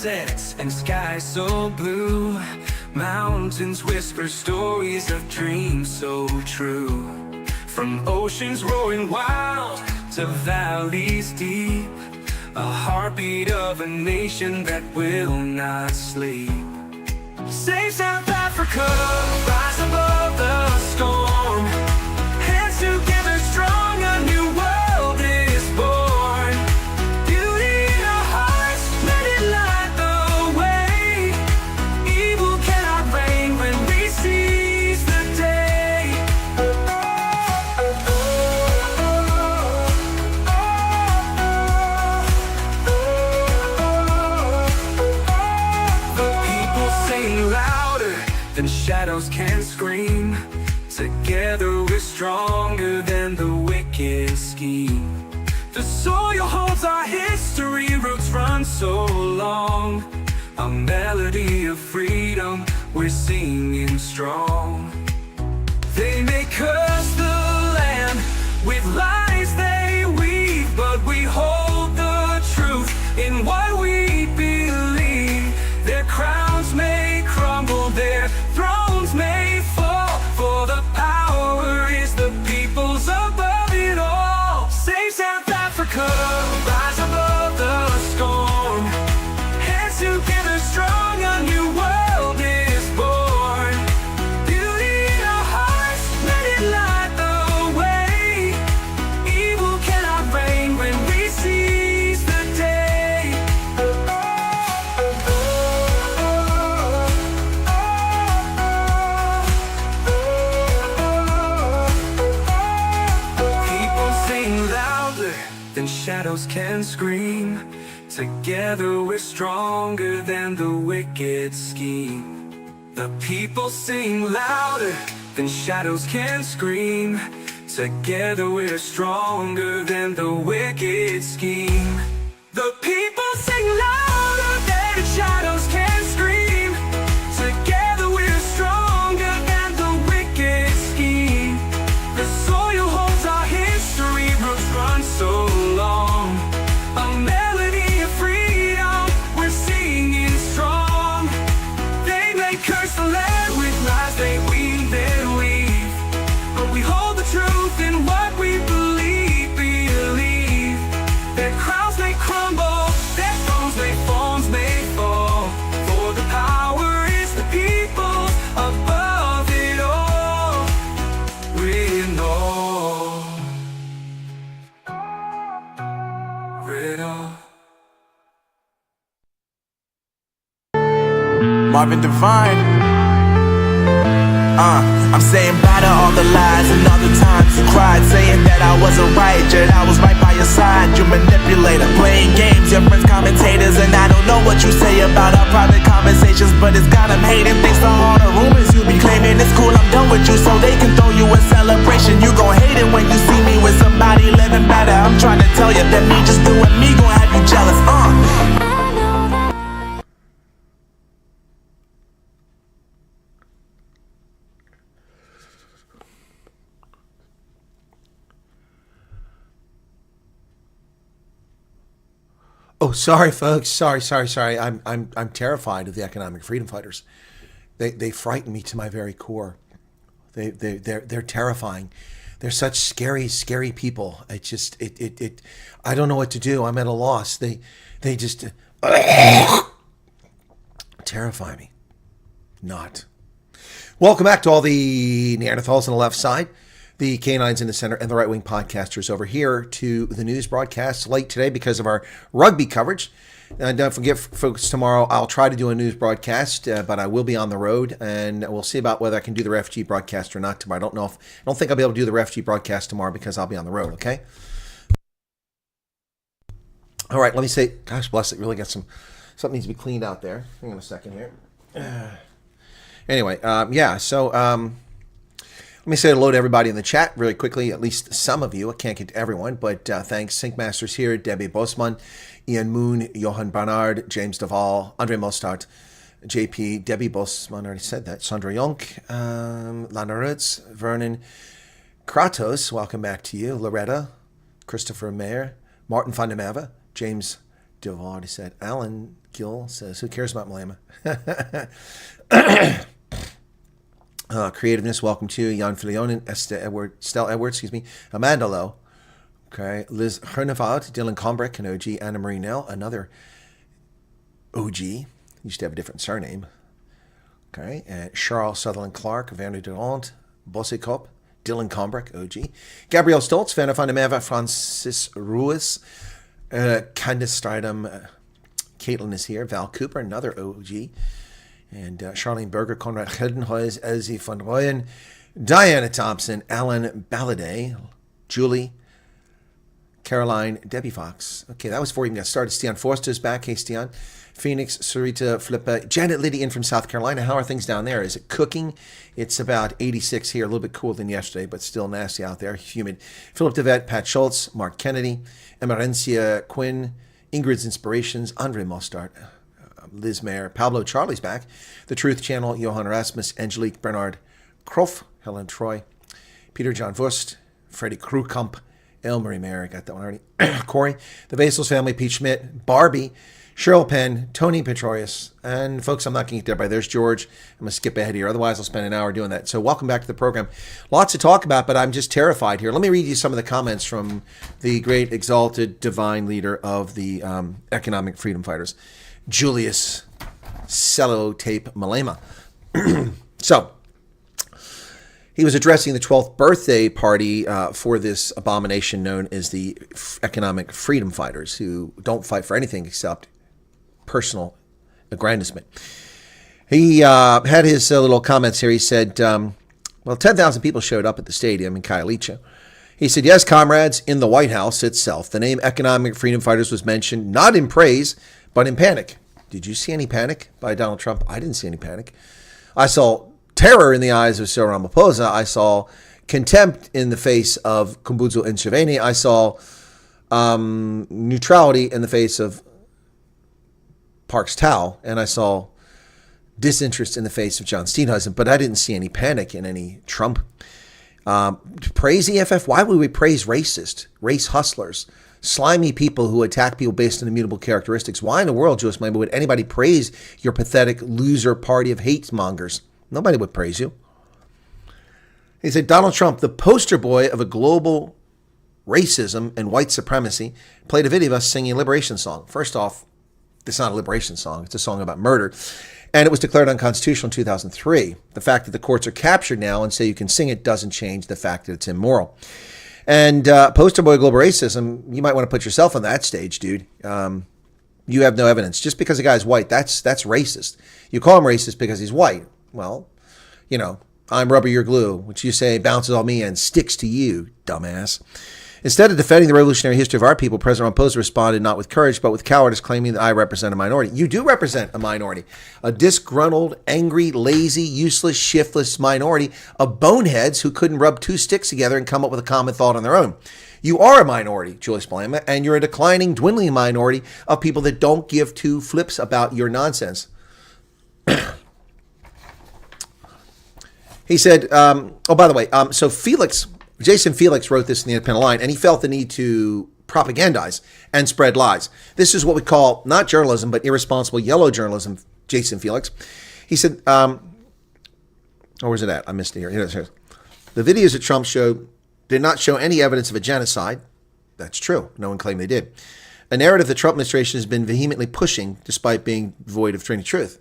sunsets and skies so blue. Mountains whisper stories of dreams so true. From oceans roaring wild to valleys deep, a heartbeat of a nation that will not sleep. Save South Africa, rise above the storm. Hands together strong, a new world is born. Beauty in our hearts, let it light the way. Evil cannot reign when we seize the day. The people sing louder than shadows can scream. Together we're stronger than the wicked scheme. The soil holds our history, roots run so long. A melody of freedom, we're singing strong. They may curse the land with lies they weave, but we hold the truth in what we believe. Their crowns may crumble, their thrones may fall, for the power is the people's above it all. Save South Africa, rise above the storm. Hands together strong, a new world is born. Beauty in our hearts, let it light the way. Evil cannot reign when we seize the day. People sing louder than shadows can scream. Together we're stronger than the wicked scheme. The people sing louder than shadows can scream. Together we're stronger than the wicked scheme. The people sing louder than shadows can scream. Together we're stronger than the wicked scheme. The soil holds our history, roots run so long. A melody of freedom, we're singing strong. They may curse the land with lies they weave, but we hold the truth in what we believe. Their crowns may crumble, their thrones may fall, for the power is the people above it all. We know it all. Marvin Devine. I'm saying bye to all the lies and all the times you cried, saying that I wasn't right, yet I was right by your side. You manipulator, playing games, your friends commentators, and I don't know what you say about our private conversations, but it's got them hating. Thanks to all the rumors you be claiming, it's cool, I'm done with you, so they can throw you a celebration. You gon' hate it when you see me with somebody living better. I'm trying to tell you that me just doing me gon' have you jealous. Oh, sorry, folks. Sorry. I'm terrified of the economic freedom fighters. They frighten me to my very core. They're terrifying. They're such scary people. I don't know what to do. I'm at a loss. They just terrify me. Not. Welcome back to all the Neanderthals on the left side, the canines in the center, and the right-wing podcasters over here to the news broadcast late today because of our rugby coverage. Don't forget, folks, tomorrow I'll try to do a news broadcast, but I will be on the road, and we'll see about whether I can do the refugee broadcast or not tomorrow. I don't think I'll be able to do the refugee broadcast tomorrow because I'll be on the road, okay? All right, let me say, gosh bless it, really got something needs to be cleaned out there. Hang on a second here. Anyway, so let me say hello to everybody in the chat really quickly, at least some of you. I can't get to everyone, but thanks. Syncmasters here, Debbie Bosman, Ian Moon, Johan Barnard, James Duvall, Andre Mostart, JP, Debbie Bosman, I already said that, Sandra Yonk, Lana Ritz, Vernon, Kratos, welcome back to you, Loretta, Christopher Mayer, Martin van der Merwe, James Devar said. Alan Gill says, who cares about Malema? Creativeness, welcome to you. Jan Filionen, Estelle Edwards, Amanda Lowe. Okay. Liz Hernevad, Dylan Combrick, an OG. Anna Marie Nell, another OG. Used to have a different surname. Okay. And Charles Sutherland Clark, Vandy Durant, Bossikop, Dylan Combrick, OG. Gabrielle Stoltz, Vanna van der Merwe, Francis Ruiz, Candice Stridham, Caitlin is here. Val Cooper, another OG. And Charlene Berger, Conrad Heldenhuis, Elsie van Rooyen, Diana Thompson, Alan Balladay, Julie, Caroline, Debbie Fox. Okay, that was before we even got started. Stian Forster's back. Hey, Stian. Phoenix, Sarita Flippa, Janet Liddy in from South Carolina. How are things down there? Is it cooking? It's about 86 here, a little bit cooler than yesterday, but still nasty out there, humid. Philip DeVette, Pat Schultz, Mark Kennedy, Emerencia Quinn, Ingrid's Inspirations, Andre Mostart, Liz Mayer, Pablo Charlie's back, The Truth Channel, Johan Rasmus, Angelique Bernard Kroff, Helen Troy, Peter John Vust, Freddie Krukamp, Elmarie Mayer, got that one already, Corey, The Vasels Family, Pete Schmidt, Barbie, Cheryl Penn, Tony Petrorius, and folks, I'm not going to get there by. There's George. I'm going to skip ahead here. Otherwise, I'll spend an hour doing that. So welcome back to the program. Lots to talk about, but I'm just terrified here. Let me read you some of the comments from the great, exalted, divine leader of the economic freedom fighters, Julius Sellotape Malema. So, he was addressing the 12th birthday party for this abomination known as the economic freedom fighters, who don't fight for anything except personal aggrandizement. He had his little comments here. He said, 10,000 people showed up at the stadium in Khayelitsha. He said, yes, comrades, in the White House itself, the name Economic Freedom Fighters was mentioned, not in praise, but in panic. Did you see any panic by Donald Trump? I didn't see any panic. I saw terror in the eyes of Cyril Ramaphosa. I saw contempt in the face of Kumbuzo Ntshavheni. I saw neutrality in the face of Parks Tao, and I saw disinterest in the face of John Steenhuisen, but I didn't see any panic in any Trump. Praise EFF? Why would we praise racist, race hustlers, slimy people who attack people based on immutable characteristics? Why in the world, Joyce Malema, would anybody praise your pathetic loser party of hate mongers? Nobody would praise you. He said, Donald Trump, the poster boy of a global racism and white supremacy, played a video of us singing a liberation song. First off, it's not a liberation song. It's a song about murder. And it was declared unconstitutional in 2003. The fact that the courts are captured now and say you can sing it doesn't change the fact that it's immoral. And poster boy global racism, you might want to put yourself on that stage, dude. You have no evidence. Just because a guy's white, that's racist. You call him racist because he's white. Well, you know, I'm rubber, you're glue, which you say bounces on me and sticks to you, dumbass. Instead of defending the revolutionary history of our people, President Ramaphosa responded not with courage, but with cowardice, claiming that I represent a minority. You do represent a minority, a disgruntled, angry, lazy, useless, shiftless minority of boneheads who couldn't rub two sticks together and come up with a common thought on their own. You are a minority, Julius Malema, and you're a declining, dwindling minority of people that don't give two flips about your nonsense. He said, by the way, so Jason Felix wrote this in the Independent Line, and he felt the need to propagandize and spread lies. This is what we call not journalism, but irresponsible yellow journalism, Jason Felix. He said, where's it at? I missed it here. Here it is. The videos that Trump showed did not show any evidence of a genocide. That's true. No one claimed they did. A narrative the Trump administration has been vehemently pushing, despite being void of any truth.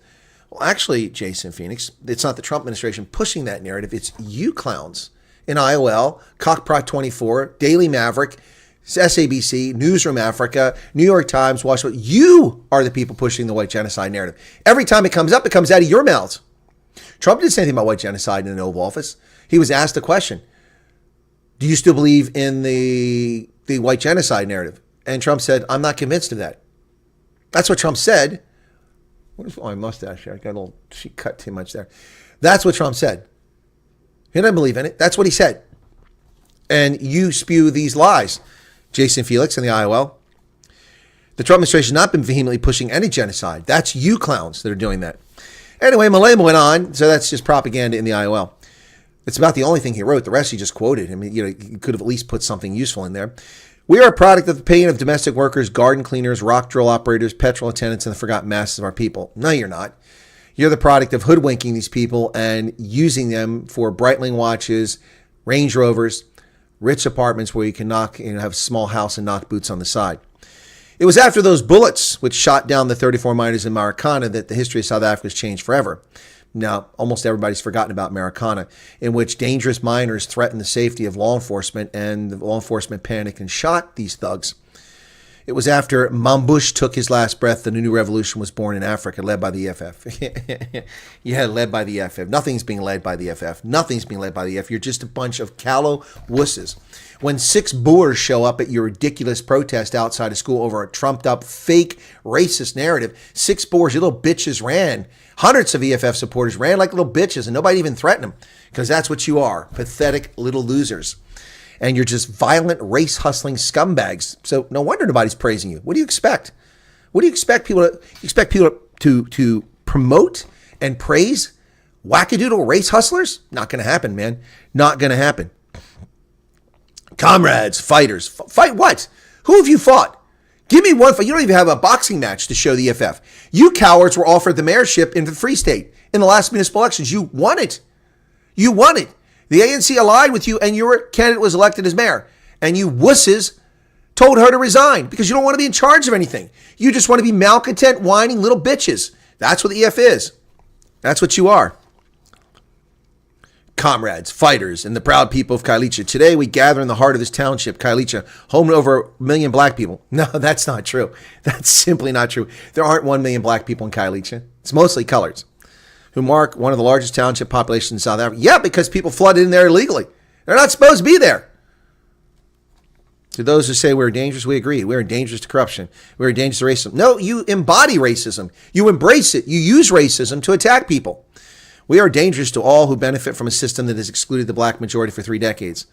Well, actually, Jason Phoenix, it's not the Trump administration pushing that narrative. It's you clowns in IOL, Cockprot 24, Daily Maverick, SABC, Newsroom Africa, New York Times, Washington. You are the people pushing the white genocide narrative. Every time it comes up, it comes out of your mouths. Trump didn't say anything about white genocide in the Oval Office. He was asked the question, do you still believe in the white genocide narrative? And Trump said, I'm not convinced of that. That's what Trump said. What is my mustache here? I got a little, she cut too much there. That's what Trump said. He didn't believe in it. That's what he said. And you spew these lies, Jason Felix and the IOL. The Trump administration has not been vehemently pushing any genocide. That's you clowns that are doing that. Anyway, Malema went on, so that's just propaganda in the IOL. It's about the only thing he wrote. The rest he just quoted. I mean, you know, he could have at least put something useful in there. We are a product of the pain of domestic workers, garden cleaners, rock drill operators, petrol attendants, and the forgotten masses of our people. No, you're not. You're the product of hoodwinking these people and using them for Breitling watches, Range Rovers, rich apartments where you can have a small house and knock boots on the side. It was after those bullets which shot down the 34 miners in Marikana that the history of South Africa has changed forever. Now, almost everybody's forgotten about Marikana, in which dangerous miners threatened the safety of law enforcement, and the law enforcement panicked and shot these thugs. It was after Mambush took his last breath that a new revolution was born in Africa, led by the EFF. Yeah, led by the EFF. Nothing's being led by the EFF. Nothing's being led by the EFF. You're just a bunch of callow wusses. When 6 Boers show up at your ridiculous protest outside of school over a trumped-up, fake, racist narrative, 6 Boers, you little bitches, ran. Hundreds of EFF supporters ran like little bitches, and nobody even threatened them, because that's what you are, pathetic little losers. And you're just violent, race-hustling scumbags. So no wonder nobody's praising you. What do you expect? What do you expect people to promote and praise wackadoodle race hustlers? Not going to happen, man. Not going to happen. Comrades, fighters. Fight what? Who have you fought? Give me one fight. You don't even have a boxing match to show the EFF. You cowards were offered the mayorship in the Free State in the last municipal elections. You won it. You won it. The ANC allied with you, and your candidate was elected as mayor. And you wusses told her to resign because you don't want to be in charge of anything. You just want to be malcontent, whining little bitches. That's what the EF is. That's what you are. Comrades, fighters, and the proud people of Khayelitsha. Today we gather in the heart of this township, Khayelitsha, home to over 1 million black people. No, that's not true. That's simply not true. There aren't 1 million black people in Khayelitsha. It's mostly coloreds, who mark one of the largest township populations in South Africa. Yeah, because people flooded in there illegally. They're not supposed to be there. To those who say we're dangerous, we agree. We're dangerous to corruption. We're dangerous to racism. No, you embody racism. You embrace it. You use racism to attack people. We are dangerous to all who benefit from a system that has excluded the black majority for 3 decades.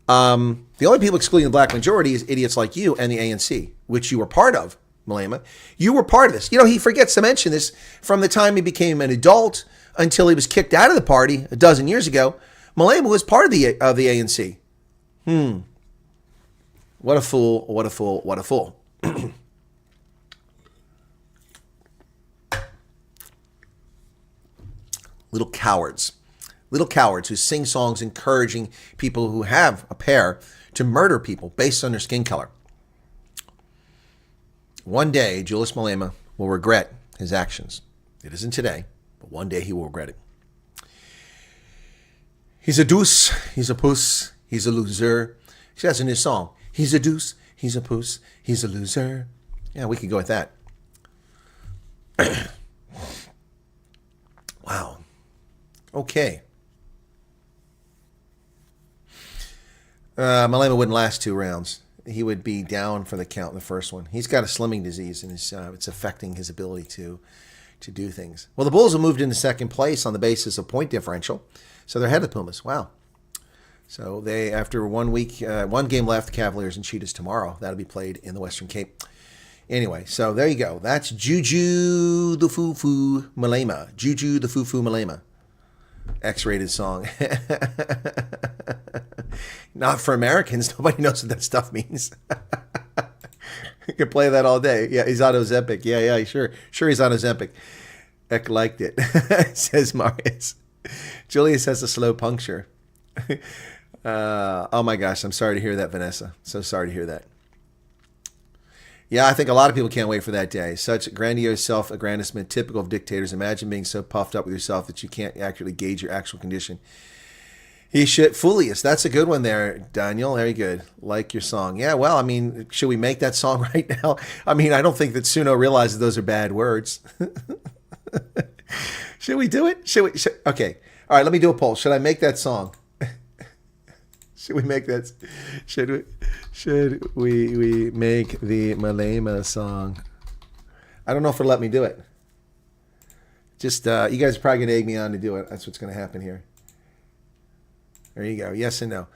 The only people excluding the black majority is idiots like you and the ANC, which you were part of, Malema. You were part of this. You know, he forgets to mention this. From the time he became an adult until he was kicked out of the party a dozen years ago, Malema was part of the ANC. What a fool, what a fool, what a fool. Little cowards who sing songs encouraging people who have a pair to murder people based on their skin color. One day, Julius Malema will regret his actions. It isn't today, but one day he will regret it. He's a deuce, he's a puss, he's a loser. She has a new song. He's a deuce, he's a puss, he's a loser. Yeah, we could go with that. Wow. Okay. Malema wouldn't last 2 rounds. He would be down for the count in the first one. He's got a slimming disease, and it's affecting his ability to do things. Well, the Bulls have moved into second place on the basis of point differential, so they're ahead of the Pumas. Wow. So they, after 1 week, 1 game left, the Cavaliers and Cheetahs tomorrow. That'll be played in the Western Cape. Anyway, so there you go. That's Juju the Foo-Foo Malema. Juju the Foo-Foo Malema. X-rated song. Not for Americans. Nobody knows what that stuff means. You can play that all day. Yeah, he's on Ozempic. Yeah, sure he's on Ozempic. Eck liked it, says Marius. Julius has a slow puncture. Oh my gosh, I'm sorry to hear that, Vanessa. So sorry to hear that. Yeah, I think a lot of people can't wait for that day. Such grandiose self-aggrandizement, typical of dictators. Imagine being so puffed up with yourself that you can't accurately gauge your actual condition. He should fool us. That's a good one there, Daniel. Very good. Like your song. Yeah, well, I mean, should we make that song right now? I mean, I don't think that Suno realizes those are bad words. Should we do it? Okay. All right, let me do a poll. Should I make that song? Should we make that? Should we make the Malema song? I don't know if it'll let me do it. Just you guys are probably gonna egg me on to do it. That's what's gonna happen here. There you go. Yes and no.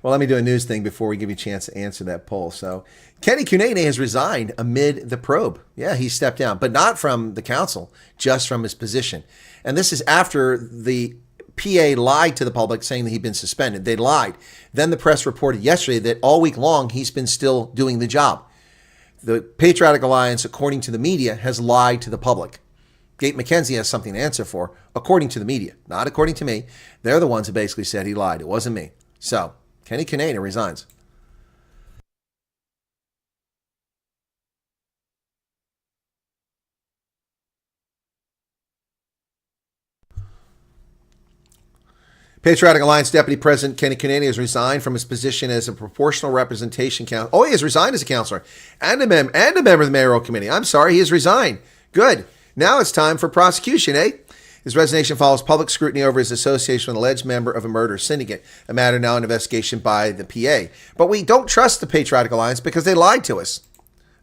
Well, let me do a news thing before we give you a chance to answer that poll. So, Kenny Kunene has resigned amid the probe. Yeah, he stepped down, but not from the council, just from his position. And this is after the PA lied to the public saying that he'd been suspended. They lied. Then the press reported yesterday that all week long he's been still doing the job. The Patriotic Alliance, according to the media, has lied to the public. Gate McKenzie has something to answer for, according to the media, not according to me. They're the ones who basically said he lied. It wasn't me. So, Kenny Kaneda resigns. Patriotic Alliance Deputy President Kenny Kaneda has resigned from his position as a proportional representation council. Oh, he has resigned as a counselor and a member of the mayoral committee. I'm sorry, he has resigned. Good. Now it's time for prosecution, eh? His resignation follows public scrutiny over his association with an alleged member of a murder syndicate, a matter now in investigation by the PA. But we don't trust the Patriotic Alliance because they lied to us.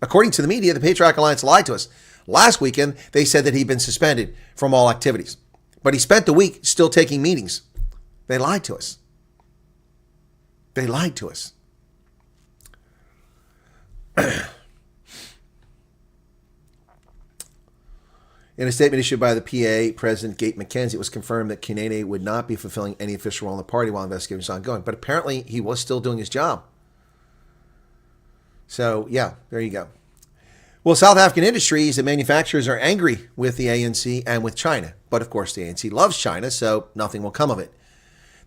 According to the media, the Patriotic Alliance lied to us. Last weekend, they said that he'd been suspended from all activities. But he spent the week still taking meetings. They lied to us. They lied to us. In a statement issued by the PA President Gate McKenzie, it was confirmed that Kaneda would not be fulfilling any official role in the party while investigation was ongoing. But apparently he was still doing his job. So, yeah, there you go. Well, South African industries and manufacturers are angry with the ANC and with China. But, of course, the ANC loves China, so nothing will come of it.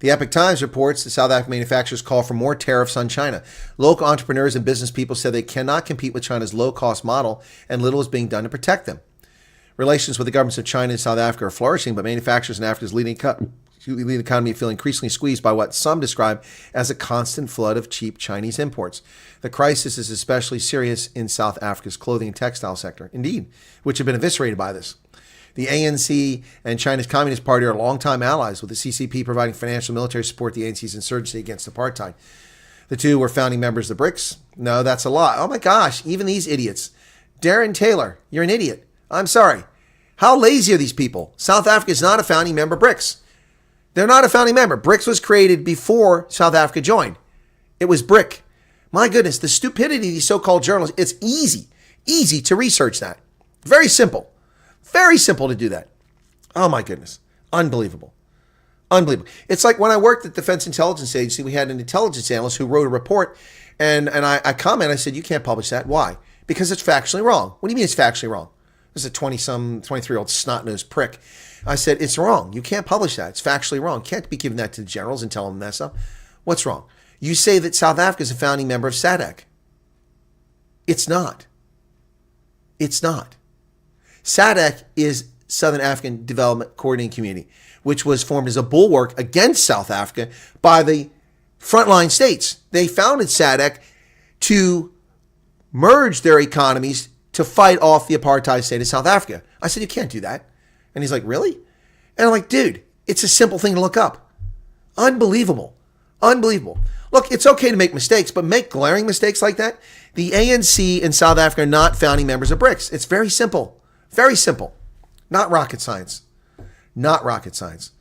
The Epoch Times reports that South African manufacturers call for more tariffs on China. Local entrepreneurs and business people said they cannot compete with China's low-cost model, and little is being done to protect them. Relations with the governments of China and South Africa are flourishing, but manufacturers in Africa's leading economy feel increasingly squeezed by what some describe as a constant flood of cheap Chinese imports. The crisis is especially serious in South Africa's clothing and textile sector, indeed, which have been eviscerated by this. The ANC and China's Communist Party are longtime allies, with the CCP providing financial and military support to the ANC's insurgency against apartheid. The two were founding members of the BRICS. No, that's a lie. Oh my gosh, even these idiots. Darren Taylor, you're an idiot. I'm sorry. How lazy are these people? South Africa is not a founding member of BRICS. They're not a founding member. BRICS was created before South Africa joined. It was BRIC. My goodness, the stupidity of these so-called journalists, it's easy to research that. Very simple. Very simple to do that. Oh my goodness. Unbelievable. Unbelievable. It's like when I worked at the Defense Intelligence Agency, we had an intelligence analyst who wrote a report, and I commented, I said, you can't publish that. Why? Because it's factually wrong. What do you mean it's factually wrong? This is a 23-year-old snot-nosed prick. I said, it's wrong. You can't publish that. It's factually wrong. Can't be giving that to the generals and tell them to mess up. What's wrong? You say that South Africa is a founding member of SADC. It's not. It's not. SADC is Southern African Development Coordinating Community, which was formed as a bulwark against South Africa by the frontline states. They founded SADC to merge their economies to fight off the apartheid state of South Africa. I said, you can't do that. And he's like, really? And I'm like, dude, it's a simple thing to look up. Unbelievable. Unbelievable. Look, it's okay to make mistakes, but make glaring mistakes like that. The ANC and South Africa are not founding members of BRICS. It's very simple. Very simple. Not rocket science. Not rocket science.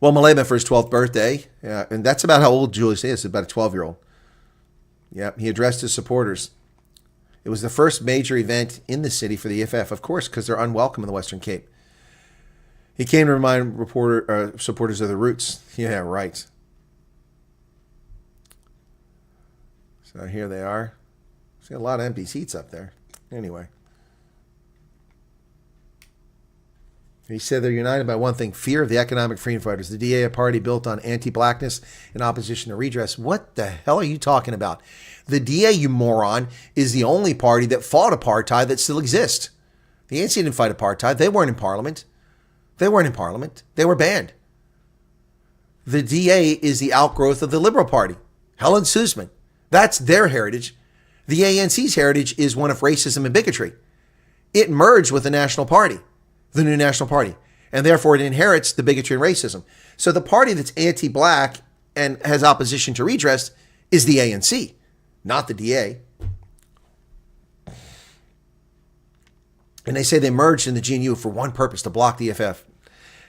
Well, Malema for his 12th birthday, and that's about how old Julius is, about a 12-year-old. Yeah, he addressed his supporters. It was the first major event in the city for the EFF, of course, because they're unwelcome in the Western Cape. He came to remind supporters of the roots. Yeah, right. So here they are. See a lot of empty seats up there. Anyway. He said they're united by one thing, fear of the economic freedom fighters. The DA, a party built on anti-blackness and opposition to redress. What the hell are you talking about? The DA, you moron, is the only party that fought apartheid that still exists. The ANC didn't fight apartheid. They weren't in parliament. They weren't in parliament. They were banned. The DA is the outgrowth of the Liberal Party. Helen Suzman. That's their heritage. The ANC's heritage is one of racism and bigotry. It merged with the National Party, the new National Party, and therefore it inherits the bigotry and racism. So the party that's anti-black and has opposition to redress is the ANC, not the DA. And they say they merged in the GNU for one purpose, to block the EFF.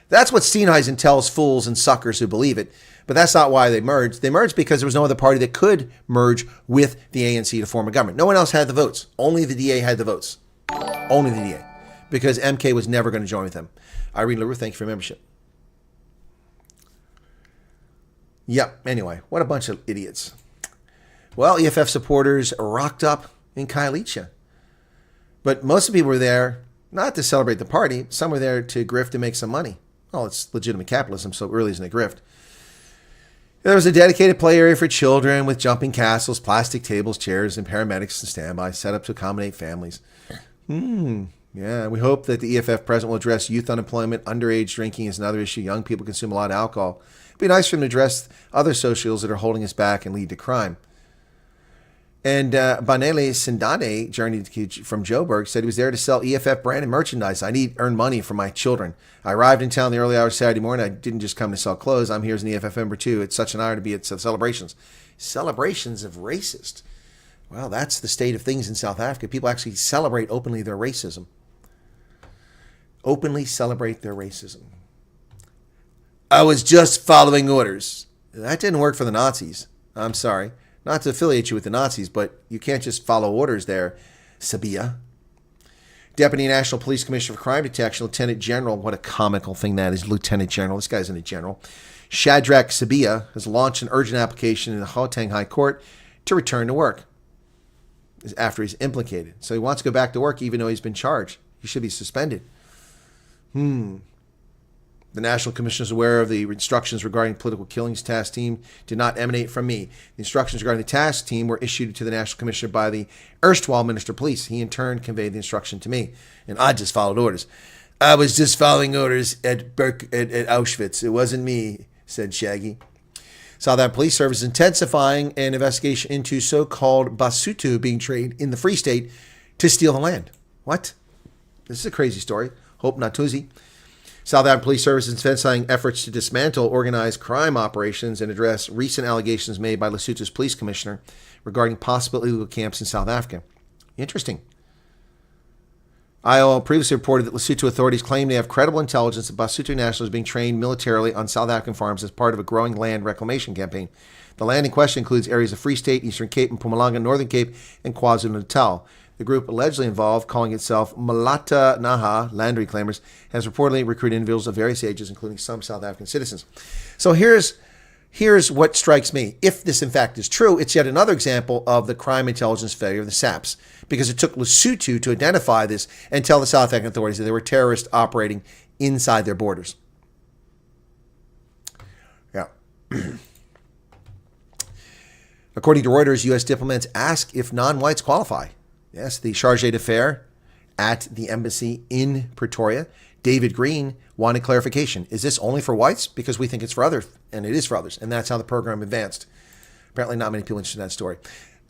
That's what Steenhuisen tells fools and suckers who believe it. But that's not why they merged. They merged because there was no other party that could merge with the ANC to form a government. No one else had the votes. Only the DA had the votes. Only the DA. because MK was never going to join with them. Irene LaRue, thank you for your membership. Yep, anyway, what a bunch of idiots. Well, EFF supporters rocked up in Khayelitsha. But most of the people were there not to celebrate the party. Some were there to grift and make some money. Well, it's legitimate capitalism, so it really isn't a grift. There was a dedicated play area for children with jumping castles, plastic tables, chairs, and paramedics and standby set up to accommodate families. Yeah, we hope that the EFF president will address youth unemployment. Underage drinking is another issue. Young people consume a lot of alcohol. It'd be nice for them to address other socials that are holding us back and lead to crime. And Banele Sindane journeyed from Joburg, said he was there to sell EFF branded merchandise. I need earn money for my children. I arrived in town the early hours Saturday morning. I didn't just come to sell clothes. I'm here as an EFF member too. It's such an honor to be at celebrations. Celebrations of racist. Well, that's the state of things in South Africa. People actually celebrate openly their racism. Openly celebrate their racism. I was just following orders. That didn't work for the Nazis. I'm sorry. Not to affiliate you with the Nazis, but you can't just follow orders there, Sabia. Deputy National Police Commissioner for Crime Detection, Lieutenant General, what a comical thing that is, Lieutenant General. This guy isn't a general. Shadrach Sabia has launched an urgent application in the Gauteng High Court to return to work after he's implicated. So he wants to go back to work even though he's been charged. He should be suspended. The National Commission is aware of the instructions regarding political killings task team did not emanate from me. The instructions regarding the task team were issued to the National Commissioner by the erstwhile Minister of Police. He in turn conveyed the instruction to me, and I just followed orders. I was just following orders at Auschwitz. It wasn't me, said Shaggy. South African Police Service is intensifying an investigation into so-called Basotho being trained in the Free State to steal the land. What? This is a crazy story. Hope not Tuzi. South African Police Service is intensifying efforts to dismantle organized crime operations and address recent allegations made by Lesotho's police commissioner regarding possible illegal camps in South Africa. Interesting. IOL previously reported that Lesotho authorities claim they have credible intelligence that Basotho nationals are being trained militarily on South African farms as part of a growing land reclamation campaign. The land in question includes areas of Free State, Eastern Cape, and Mpumalanga, Northern Cape, and KwaZulu-Natal. The group allegedly involved, calling itself Malata Naha Land Reclaimers, has reportedly recruited individuals of various ages, including some South African citizens. So here's what strikes me. If this in fact is true, it's yet another example of the crime intelligence failure of the SAPs, because it took Lesotho to identify this and tell the South African authorities that there were terrorists operating inside their borders. Yeah. According to Reuters, U.S. diplomats ask if non-whites qualify. Yes, the chargé d'affaires at the embassy in Pretoria, David Green, wanted clarification. Is this only for whites? Because we think it's for others, and it is for others. And that's how the program advanced. Apparently not many people interested in that story.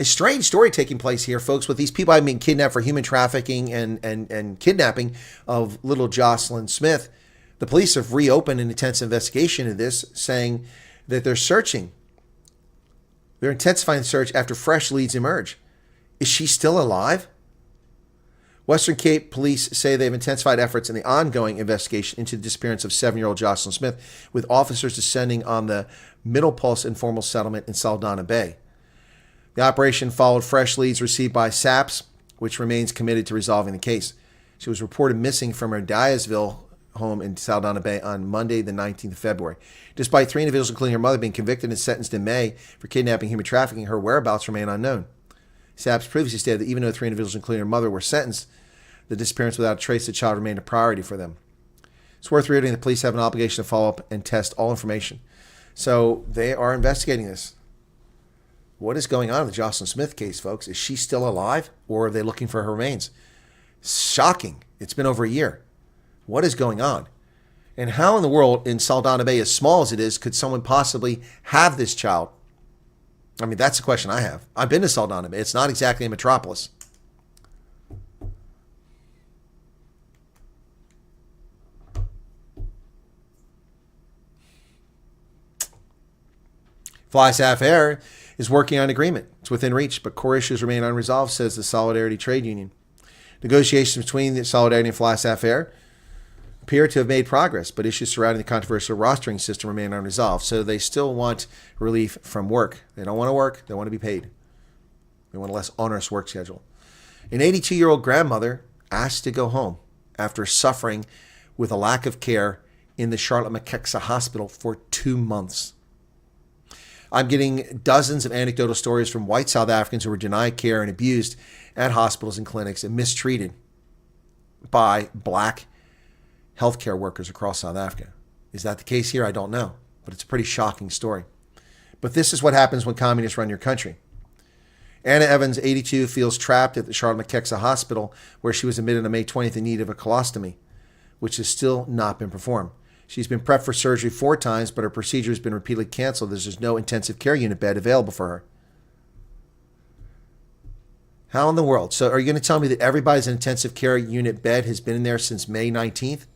A strange story taking place here, folks, with these people having been kidnapped for human trafficking and kidnapping of little Jocelyn Smith. The police have reopened an intense investigation of this, saying that they're searching. They're intensifying the search after fresh leads emerge. Is she still alive? Western Cape police say they've intensified efforts in the ongoing investigation into the disappearance of 7-year-old Jocelyn Smith, with officers descending on the Middle Pulse informal settlement in Saldanha Bay. The operation followed fresh leads received by SAPS, which remains committed to resolving the case. She was reported missing from her Dyesville home in Saldanha Bay on Monday, the 19th of February. Despite 3 individuals, including her mother, being convicted and sentenced in May for kidnapping and human trafficking, her whereabouts remain unknown. SAPS previously stated that even though 3 individuals, including her mother, were sentenced, the disappearance without a trace of the child remained a priority for them. It's worth reiterating the police have an obligation to follow up and test all information. So they are investigating this. What is going on in the Jocelyn Smith case, folks? Is she still alive, or are they looking for her remains? Shocking. It's been over a year. What is going on? And how in the world, in Saldanha Bay, as small as it is, could someone possibly have this child? I mean, that's the question I have. I've been to Saldanha Bay. It's not exactly a metropolis. FlySAF Air is working on an agreement. It's within reach, but core issues remain unresolved, says the Solidarity Trade Union. Negotiations between the Solidarity and FlySAF Air appear to have made progress, but issues surrounding the controversial rostering system remain unresolved. So they still want relief from work. They don't want to work. They want to be paid. They want a less onerous work schedule. An 82-year-old grandmother asked to go home after suffering with a lack of care in the Charlotte McKexa Hospital for 2 months. I'm getting dozens of anecdotal stories from white South Africans who were denied care and abused at hospitals and clinics and mistreated by black healthcare workers across South Africa. Is that the case here? I don't know, but it's a pretty shocking story. But this is what happens when communists run your country. Anna Evans, 82, feels trapped at the Charlotte McKexa Hospital, where she was admitted on May 20th in need of a colostomy, which has still not been performed. She's been prepped for surgery 4 times, but her procedure has been repeatedly canceled. There's no intensive care unit bed available for her. How in the world? So are you going to tell me that everybody's intensive care unit bed has been in there since May 19th?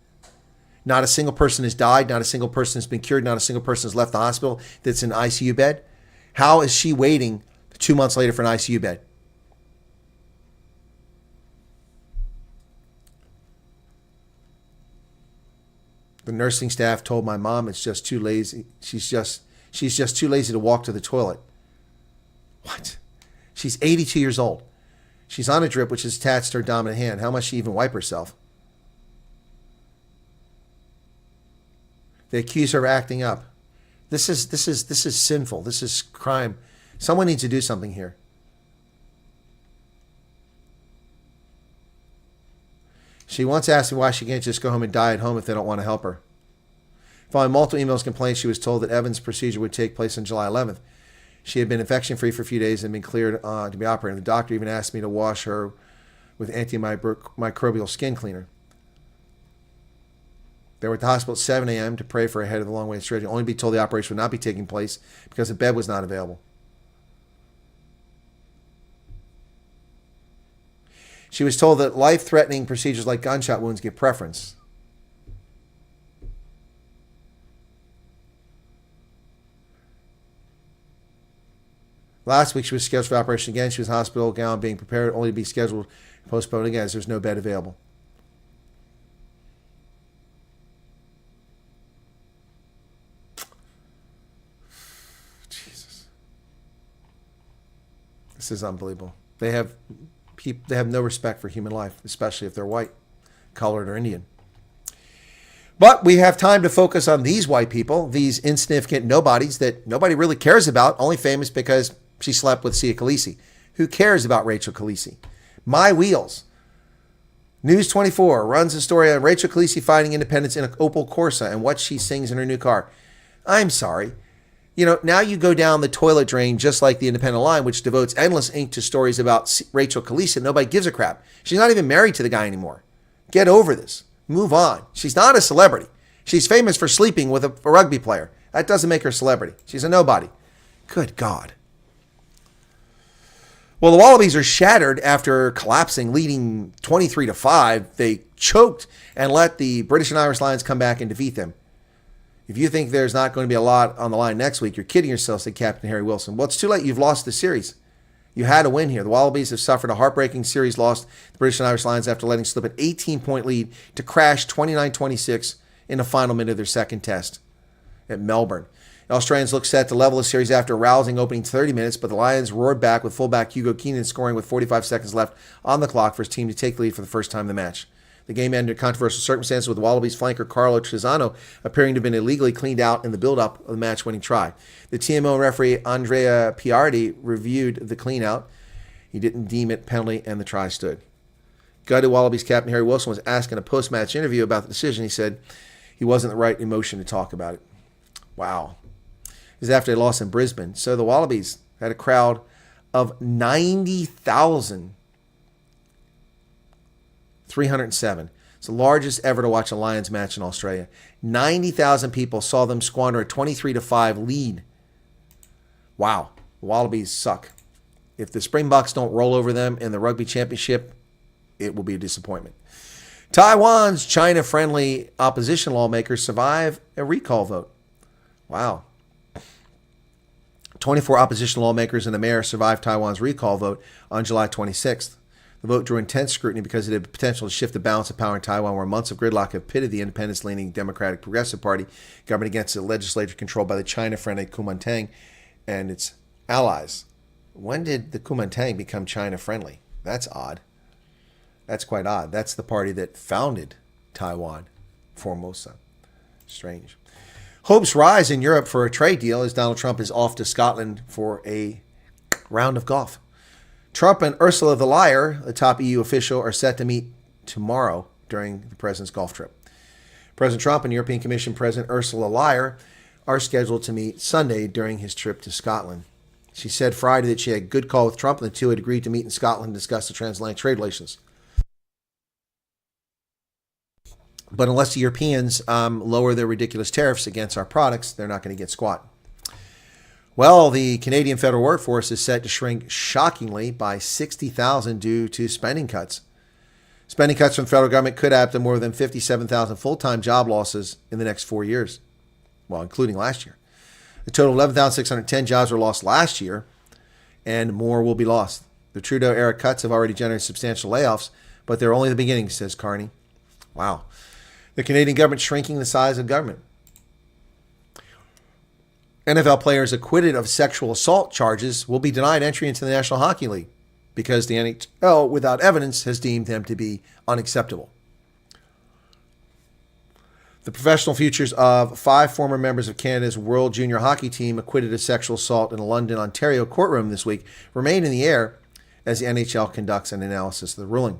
Not a single person has died. Not a single person has been cured. Not a single person has left the hospital that's in an ICU bed. How is she waiting 2 months later for an ICU bed? The nursing staff told my mom it's just too lazy. She's just too lazy to walk to the toilet. What? She's 82 years old. She's on a drip which is attached to her dominant hand. How must she even wipe herself? They accuse her of acting up. This is sinful. This is crime. Someone needs to do something here. She once asked me why she can't just go home and die at home if they don't want to help her. Following multiple emails and complaints, she was told that Evans' procedure would take place on July 11th. She had been infection-free for a few days and been cleared to be operated. The doctor even asked me to wash her with antimicrobial skin cleaner. They were at the hospital at 7 a.m. to pray for a head of the long-awaited surgery, only to be told the operation would not be taking place because a bed was not available. She was told that life-threatening procedures like gunshot wounds get preference. Last week, she was scheduled for operation again. She was in the hospital gown being prepared, only to be scheduled postponed again as there's no bed available. Jesus. This is unbelievable. They have no respect for human life, especially if they're white, colored, or Indian. But we have time to focus on these white people, these insignificant nobodies that nobody really cares about, only famous because she slept with Sia Khaleesi. Who cares about Rachel Khaleesi? My Wheels. News 24 runs a story on Rachel Khaleesi finding independence in an Opel Corsa and what she sings in her new car. I'm sorry. Now you go down the toilet drain just like the Independent line, which devotes endless ink to stories about Rachel Khaleesi. Nobody gives a crap. She's not even married to the guy anymore. Get over this. Move on. She's not a celebrity. She's famous for sleeping with a rugby player. That doesn't make her a celebrity. She's a nobody. Good God. Well, the Wallabies are shattered after collapsing, leading 23-5. They choked and let the British and Irish Lions come back and defeat them. If you think there's not going to be a lot on the line next week, you're kidding yourself, said Captain Harry Wilson. Well, it's too late. You've lost the series. You had a win here. The Wallabies have suffered a heartbreaking series loss to the British and Irish Lions after letting slip an 18-point lead to crash 29-26 in the final minute of their second test at Melbourne. The Australians looked set to level the series after a rousing opening 30 minutes, but the Lions roared back with fullback Hugo Keenan scoring with 45 seconds left on the clock for his team to take the lead for the first time in the match. The game ended in controversial circumstances with the Wallabies flanker Carlo Trezano appearing to have been illegally cleaned out in the build-up of the match-winning try. The TMO referee Andrea Piardi reviewed the clean-out. He didn't deem it penalty, and the try stood. Gutted Wallabies captain Harry Wilson was asked in a post-match interview about the decision. He said he wasn't the right emotion to talk about it. Wow. This is after they lost in Brisbane. So the Wallabies had a crowd of 90,307. It's the largest ever to watch a Lions match in Australia. 90,000 people saw them squander a 23-5 lead. Wow. The Wallabies suck. If the Springboks don't roll over them in the Rugby Championship, it will be a disappointment. Taiwan's China-friendly opposition lawmakers survive a recall vote. Wow. 24 opposition lawmakers and the mayor survived Taiwan's recall vote on July 26th. The vote drew intense scrutiny because it had the potential to shift the balance of power in Taiwan, where months of gridlock have pitted the independence-leaning Democratic Progressive Party government against a legislature controlled by the China-friendly Kuomintang and its allies. When did the Kuomintang become China-friendly? That's odd. That's quite odd. That's the party that founded Taiwan, Formosa. Strange. Hopes rise in Europe for a trade deal as Donald Trump is off to Scotland for a round of golf. Trump and Ursula von der Leyen, the top EU official, are set to meet tomorrow during the president's golf trip. President Trump and European Commission President Ursula von der Leyen are scheduled to meet Sunday during his trip to Scotland. She said Friday that she had a good call with Trump and the two had agreed to meet in Scotland and discuss the transatlantic trade relations. But unless the Europeans lower their ridiculous tariffs against our products, they're not going to get squat. Well, the Canadian federal workforce is set to shrink shockingly by 60,000 due to spending cuts. Spending cuts from the federal government could add to more than 57,000 full-time job losses in the next 4 years, well, including last year. A total of 11,610 jobs were lost last year, and more will be lost. The Trudeau-era cuts have already generated substantial layoffs, but they're only the beginning, says Carney. Wow. The Canadian government shrinking the size of government. NFL players acquitted of sexual assault charges will be denied entry into the National Hockey League because the NHL, without evidence, has deemed them to be unacceptable. The professional futures of 5 former members of Canada's World Junior Hockey Team acquitted of sexual assault in a London, Ontario courtroom this week remain in the air as the NHL conducts an analysis of the ruling.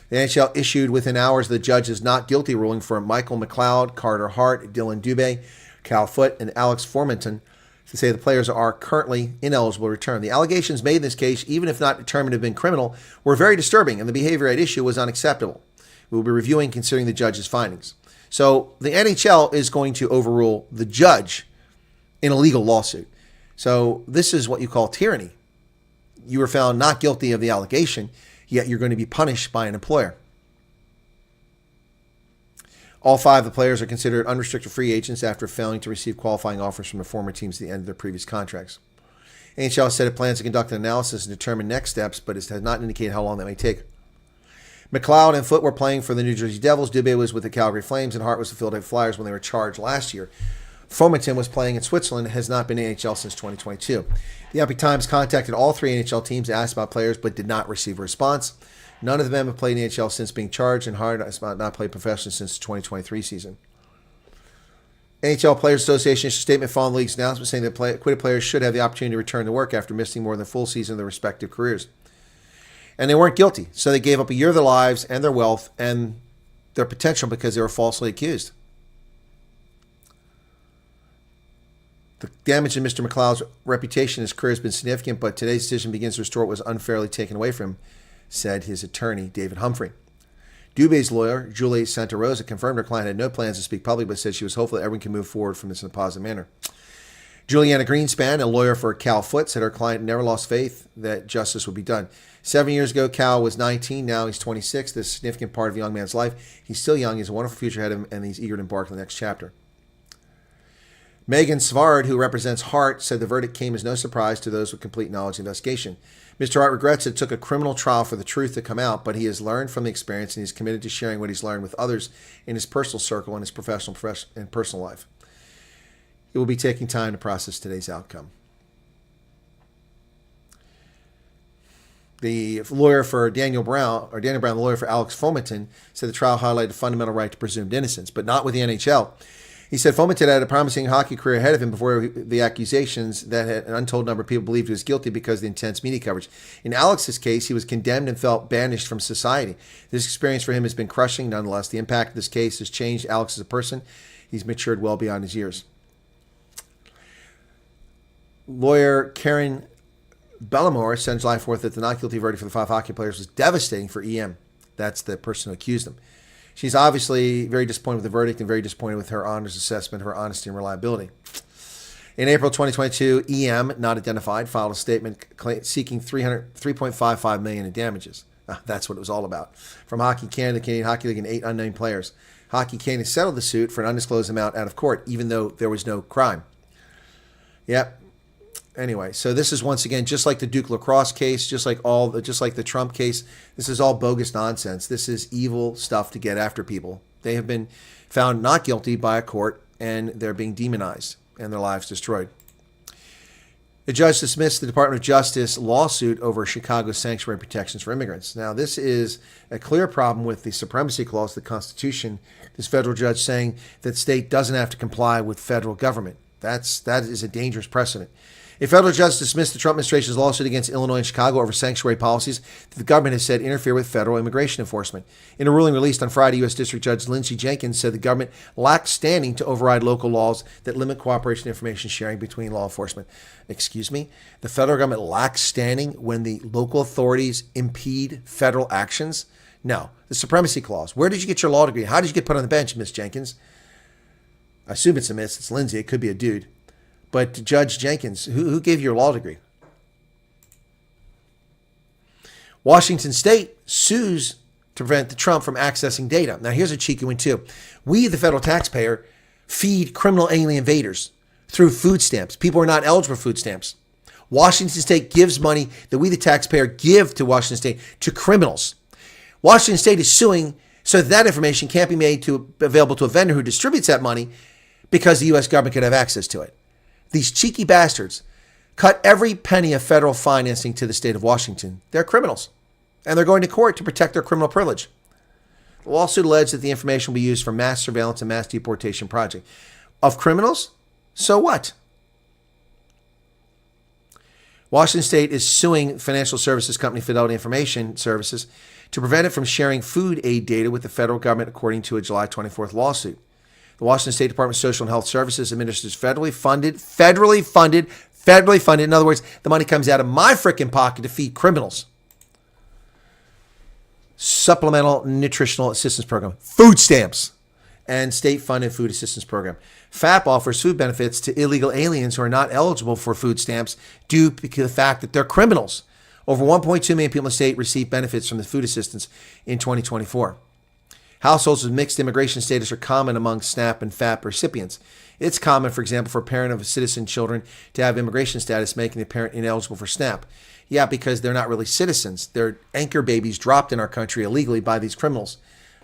The NHL issued within hours the judge's not guilty ruling for Michael McLeod, Carter Hart, Dylan Dubé, Cal Foote, and Alex Formenton to say the players are currently ineligible to return. The allegations made in this case, even if not determined to have been criminal, were very disturbing, and the behavior at issue was unacceptable. We will be reviewing considering the judge's findings. So the NHL is going to overrule the judge in a legal lawsuit. So this is what you call tyranny. You were found not guilty of the allegation, yet you're going to be punished by an employer. All 5 of the players are considered unrestricted free agents after failing to receive qualifying offers from the former teams at the end of their previous contracts. NHL said it plans to conduct an analysis and determine next steps, but it has not indicated how long that may take. McLeod and Foote were playing for the New Jersey Devils. Dubé was with the Calgary Flames, and Hart was the Philadelphia Flyers when they were charged last year. Fomenton was playing in Switzerland and has not been in NHL since 2022. The Epic Times contacted all 3 NHL teams, asked about players, but did not receive a response. None of them have played in the NHL since being charged, and Hart has not played professionally since the 2023 season. NHL Players Association issued a statement following the league's announcement saying that acquitted players should have the opportunity to return to work after missing more than a full season of their respective careers. And they weren't guilty, so they gave up a year of their lives and their wealth and their potential because they were falsely accused. The damage in Mr. McLeod's reputation and his career has been significant, but today's decision begins to restore what was unfairly taken away from him, said his attorney, David Humphrey. Dubé's lawyer, Julie Santa Rosa, confirmed her client had no plans to speak publicly, but said she was hopeful that everyone can move forward from this in a positive manner. Juliana Greenspan, a lawyer for Cal Foote, said her client never lost faith that justice would be done. 7 years ago, Cal was 19. Now he's 26. This is a significant part of a young man's life. He's still young. He has a wonderful future ahead of him, and he's eager to embark on the next chapter. Megan Svard, who represents Hart, said the verdict came as no surprise to those with complete knowledge of the investigation. Mr. Hart regrets it took a criminal trial for the truth to come out, but he has learned from the experience and he's committed to sharing what he's learned with others in his personal circle and his professional and personal life. It will be taking time to process today's outcome. The lawyer for Daniel Brown, the lawyer for Alex Fomenton, said the trial highlighted the fundamental right to presumed innocence, but not with the NHL. He said Fomenton had a promising hockey career ahead of him before the accusations that an untold number of people believed he was guilty because of the intense media coverage. In Alex's case, he was condemned and felt banished from society. This experience for him has been crushing. Nonetheless, the impact of this case has changed Alex as a person. He's matured well beyond his years. Lawyer Karen Bellamore said July 4th that the not guilty verdict for the 5 hockey players was devastating for EM. That's the person who accused them. She's obviously very disappointed with the verdict and very disappointed with her honors assessment, her honesty and reliability. In April 2022, EM, not identified, filed a statement seeking $3.55 million in damages. That's what it was all about. From Hockey Canada, Canadian Hockey League, and 8 unnamed players. Hockey Canada settled the suit for an undisclosed amount out of court, even though there was no crime. Yep. Anyway, so this is once again just like the Duke lacrosse case, just like the Trump case. This is all bogus nonsense. This is evil stuff to get after people. They have been found not guilty by a court, and they're being demonized and their lives destroyed. A judge dismissed the Department of Justice lawsuit over Chicago's sanctuary protections for immigrants. Now, this is a clear problem with the supremacy clause of the Constitution. This federal judge saying that state doesn't have to comply with federal government. That is a dangerous precedent. A federal judge dismissed the Trump administration's lawsuit against Illinois and Chicago over sanctuary policies that the government has said interfere with federal immigration enforcement. In a ruling released on Friday, U.S. District Judge Lindsey Jenkins said the government lacks standing to override local laws that limit cooperation and information sharing between law enforcement. Excuse me? The federal government lacks standing when the local authorities impede federal actions? No. The supremacy clause. Where did you get your law degree? How did you get put on the bench, Miss Jenkins? I assume it's a miss. It's Lindsey. It could be a dude. But Judge Jenkins, who gave you your law degree? Washington State sues to prevent the Trump from accessing data. Now, here's a cheeky one, too. We, the federal taxpayer, feed criminal alien invaders through food stamps. People are not eligible for food stamps. Washington State gives money that we, the taxpayer, give to Washington State to criminals. Washington State is suing so that information can't be made available to a vendor who distributes that money because the U.S. government could have access to it. These cheeky bastards cut every penny of federal financing to the state of Washington. They're criminals, and they're going to court to protect their criminal privilege. The lawsuit alleged that the information will be used for mass surveillance and mass deportation project. Of criminals? So what? Washington State is suing financial services company Fidelity Information Services to prevent it from sharing food aid data with the federal government, according to a July 24th lawsuit. The Washington State Department of Social and Health Services administers federally funded. In other words, the money comes out of my frickin' pocket to feed criminals. Supplemental Nutritional Assistance Program, food stamps, and state-funded food assistance program. FAP offers food benefits to illegal aliens who are not eligible for food stamps due to the fact that they're criminals. Over 1.2 million people in the state received benefits from the food assistance in 2024. Households with mixed immigration status are common among SNAP and FAP recipients. It's common, for example, for a parent of citizen children to have immigration status, making the parent ineligible for SNAP. Yeah, because they're not really citizens. They're anchor babies dropped in our country illegally by these criminals.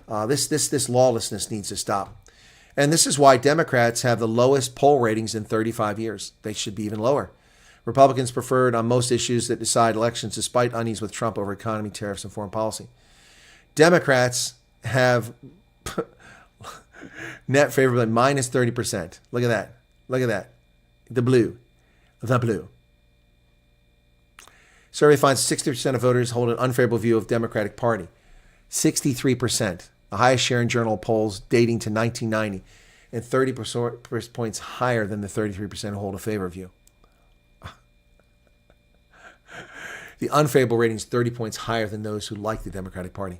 This lawlessness needs to stop. And this is why Democrats have the lowest poll ratings in 35 years. They should be even lower. Republicans preferred on most issues that decide elections, despite unease with Trump over economy, tariffs, and foreign policy. Democrats have net favorable minus 30%. Look at that. Look at that. The blue. Survey finds 60% of voters hold an unfavorable view of Democratic Party. 63%, the highest share in journal polls dating to 1990, and 30 points higher than the 33% who hold a favor view. The unfavorable rating is 30 points higher than those who like the Democratic Party.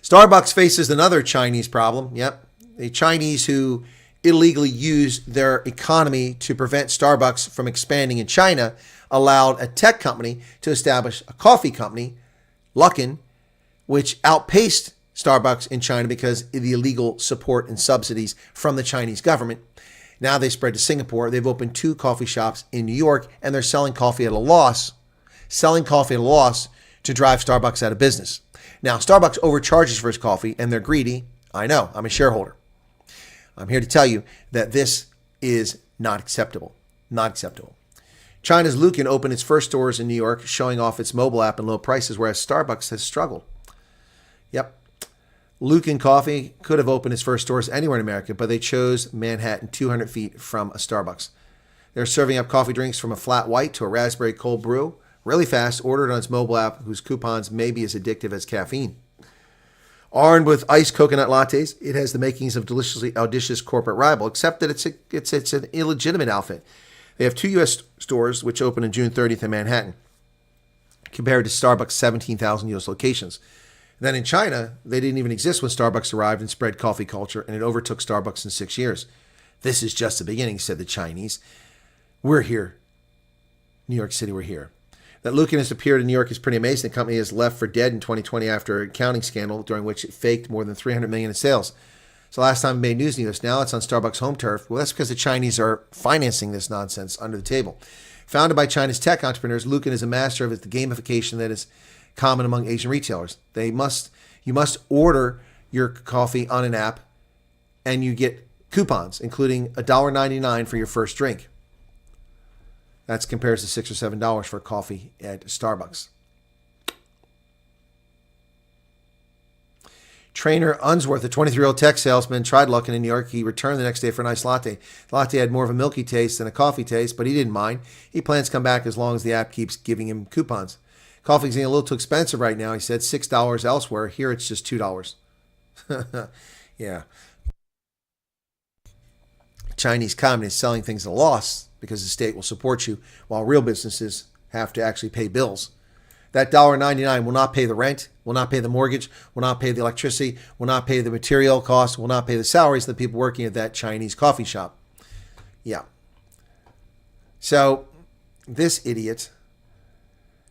Starbucks faces another Chinese problem. Yep. The Chinese who illegally used their economy to prevent Starbucks from expanding in China allowed a tech company to establish a coffee company, Luckin, which outpaced Starbucks in China because of the illegal support and subsidies from the Chinese government. Now they spread to Singapore. They've opened 2 coffee shops in New York, and they're selling coffee at a loss. To drive Starbucks out of business. Now, Starbucks overcharges for its coffee, and they're greedy. I know. I'm a shareholder. I'm here to tell you that this is not acceptable. Not acceptable. China's Luckin opened its first stores in New York, showing off its mobile app and low prices, whereas Starbucks has struggled. Yep. Luckin Coffee could have opened its first stores anywhere in America, but they chose Manhattan, 200 feet from a Starbucks. They're serving up coffee drinks from a flat white to a raspberry cold brew, really fast, ordered on its mobile app, whose coupons may be as addictive as caffeine. Armed with iced coconut lattes, it has the makings of deliciously audacious corporate rival, except that it's an illegitimate outfit. They have 2 U.S. stores, which opened on June 30th in Manhattan, compared to Starbucks' 17,000 U.S. locations. And then in China, they didn't even exist when Starbucks arrived and spread coffee culture, and it overtook Starbucks in 6 years. This is just the beginning, said the Chinese. We're here. New York City, we're here. That Luckin has appeared in New York is pretty amazing. The company is left for dead in 2020 after an accounting scandal during which it faked more than $300 million in sales. It's the last time it made news in the U.S. Now it's on Starbucks' home turf. Well, that's because the Chinese are financing this nonsense under the table. Founded by China's tech entrepreneurs, Luckin is a master of the gamification that is common among Asian retailers. You must order your coffee on an app, and you get coupons, including $1.99 for your first drink. That compares to $6 or $7 for a coffee at Starbucks. Trainer Unsworth, a 23-year-old tech salesman, tried luck in New York. He returned the next day for a nice latte. The latte had more of a milky taste than a coffee taste, but he didn't mind. He plans to come back as long as the app keeps giving him coupons. Coffee's getting a little too expensive right now, he said. $6 elsewhere. Here it's just $2. Yeah. Chinese communists selling things at a loss because the state will support you, while real businesses have to actually pay bills. That $1.99 will not pay the rent, will not pay the mortgage, will not pay the electricity, will not pay the material costs, will not pay the salaries of the people working at that Chinese coffee shop. Yeah. So this idiot,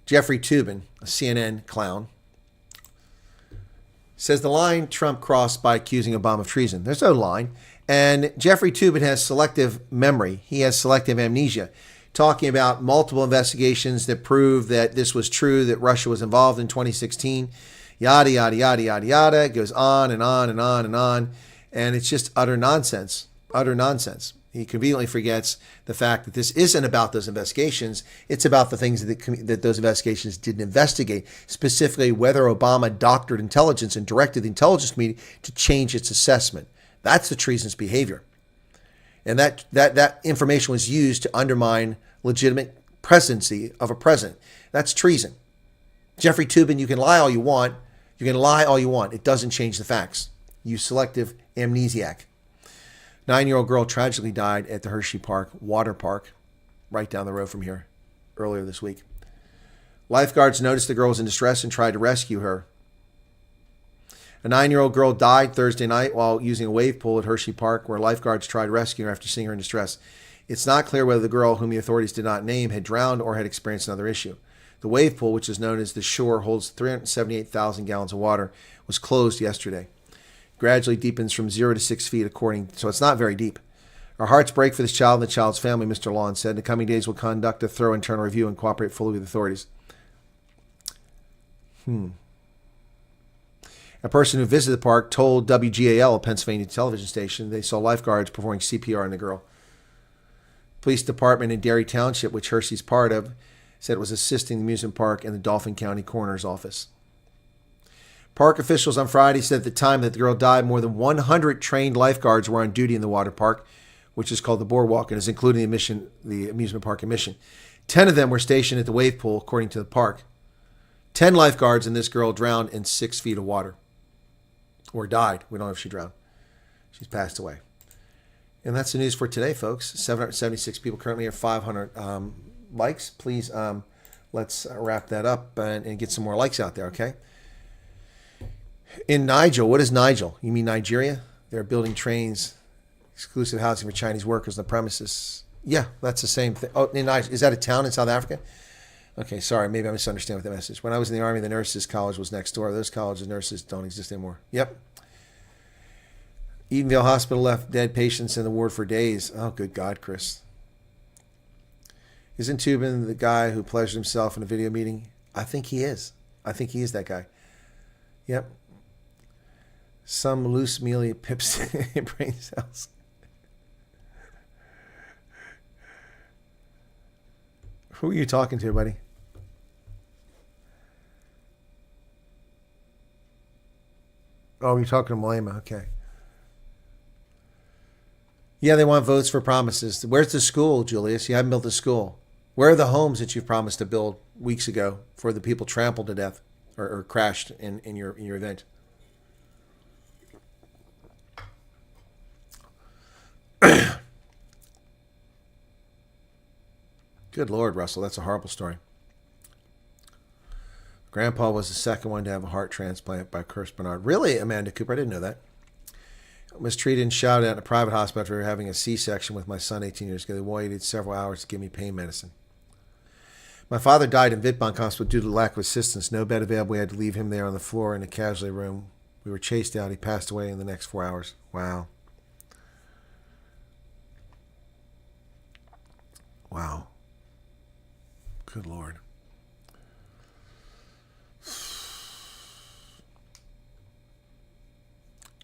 Jeffrey Toobin, a CNN clown, says the line Trump crossed by accusing Obama of treason. There's no line. And Jeffrey Toobin has selective memory. He has selective amnesia, talking about multiple investigations that prove that this was true, that Russia was involved in 2016, yada, yada, yada, yada, yada. It goes on and on and on and on. And it's just utter nonsense, utter nonsense. He conveniently forgets the fact that this isn't about those investigations. It's about the things that those investigations didn't investigate, specifically whether Obama doctored intelligence and directed the intelligence community to change its assessment. That's the treasonous behavior. And that information was used to undermine legitimate presidency of a president. That's treason. Jeffrey Toobin, you can lie all you want. You can lie all you want. It doesn't change the facts. You selective amnesiac. 9-year-old girl tragically died at the Hershey Park water park, right down the road from here, earlier this week. Lifeguards noticed the girl was in distress and tried to rescue her. A 9-year-old girl died Thursday night while using a wave pool at Hershey Park, where lifeguards tried to rescue her after seeing her in distress. It's not clear whether the girl, whom the authorities did not name, had drowned or had experienced another issue. The wave pool, which is known as the Shore, holds 378,000 gallons of water, was closed yesterday. Gradually deepens from 0 to 6 feet, so it's not very deep. Our hearts break for this child and the child's family, Mr. Lawn said. In the coming days, we'll conduct a thorough internal review and cooperate fully with authorities. A person who visited the park told WGAL, a Pennsylvania television station, they saw lifeguards performing CPR on the girl. Police department in Derry Township, which Hershey's part of, said it was assisting the amusement park and the Dauphin County Coroner's Office. Park officials on Friday said at the time that the girl died, more than 100 trained lifeguards were on duty in the water park, which is called the Boardwalk and is including the amusement park admission. 10 of them were stationed at the wave pool, according to the park. 10 lifeguards, and this girl drowned in 6 feet of water. Or died. We don't know if she drowned. She's passed away. And that's the news for today, folks. 776 people currently at 500 likes. Please, let's wrap that up and get some more likes out there, okay? In Nigel, what is Nigel? You mean Nigeria? They're building trains, exclusive housing for Chinese workers on the premises. Yeah, that's the same thing. Oh, in Niger, is that a town in South Africa? Okay, sorry, maybe I misunderstand the message. When I was in the Army, the nurses' college was next door. Those colleges, nurses don't exist anymore. Yep. Edenville Hospital left dead patients in the ward for days. Oh, good God, Chris. Isn't Toobin the guy who pleasured himself in a video meeting? I think he is. I think he is that guy. Yep. Some loose mealy pips in brain cells. Who are you talking to, buddy? Oh, you're talking to Malema. Okay. Yeah, they want votes for promises. Where's the school, Julius? You haven't built the school. Where are the homes that you promised to build weeks ago for the people trampled to death or crashed in your event? Good Lord, Russell, that's a horrible story. Grandpa was the second one to have a heart transplant by Chris Bernard. Really, Amanda Cooper? I didn't know that. Was treated and shouted at in a private hospital for having a C-section with my son 18 years ago. They waited several hours to give me pain medicine. My father died in Witbank Hospital due to lack of assistance. No bed available. We had to leave him there on the floor in the casualty room. We were chased out. He passed away in the next 4 hours. Wow. Wow. Good Lord.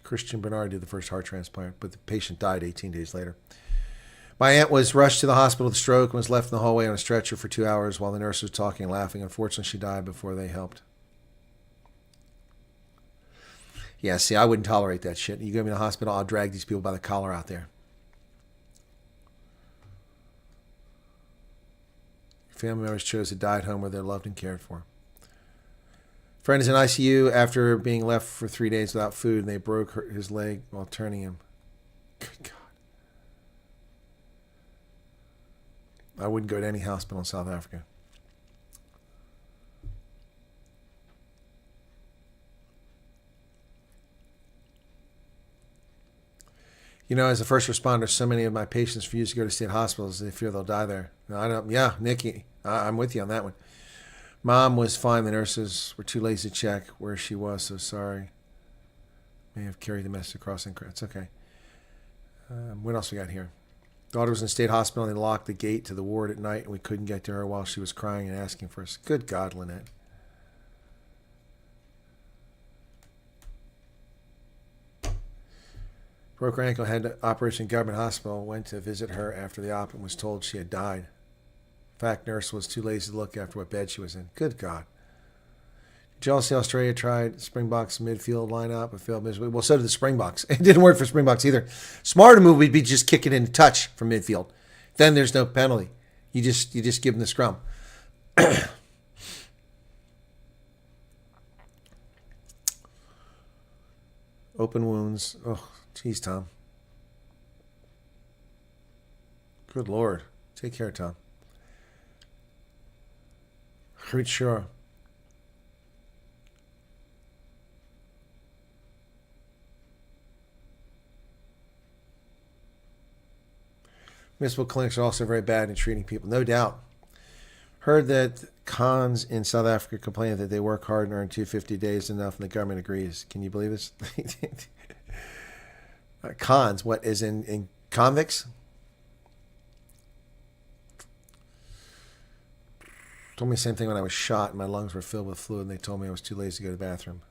Christian Bernard did the first heart transplant, but the patient died 18 days later. My aunt was rushed to the hospital with a stroke and was left in the hallway on a stretcher for 2 hours while the nurse was talking and laughing. Unfortunately, she died before they helped. Yeah, see, I wouldn't tolerate that shit. You go to me to the hospital, I'll drag these people by the collar out there. Family members chose to die at home where they're loved and cared for. Friend is in ICU after being left for 3 days without food, and they broke his leg while turning him. Good God. I wouldn't go to any hospital in South Africa. You know, as a first responder, so many of my patients refuse to go to state hospitals. They fear they'll die there. No, I don't. Yeah, Nikki, I'm with you on that one. Mom was fine. The nurses were too lazy to check where she was, so sorry. May have carried the message across. It's okay. What else we got here? Daughter was in state hospital, and they locked the gate to the ward at night, and we couldn't get to her while she was crying and asking for us. Good God, Lynette. Broke her ankle, had to operation in government hospital, went to visit her after the op and was told she had died. In fact, nurse was too lazy to look after what bed she was in. Good God. Chelsea, Australia tried Springboks midfield lineup, but failed miserably. Well, so did the Springboks. It didn't work for Springboks either. Smarter move would be just kick it into touch from midfield. Then there's no penalty. You just give them the scrum. Open wounds. Oh, geez, Tom. Good Lord. Take care, Tom. Sure. Municipal clinics are also very bad in treating people, no doubt. Heard that cons in South Africa complain that they work hard and earn $250 days enough, and the government agrees. Can you believe this? Cons, what, is in convicts? Told me the same thing when I was shot and my lungs were filled with fluid, and they told me I was too lazy to go to the bathroom.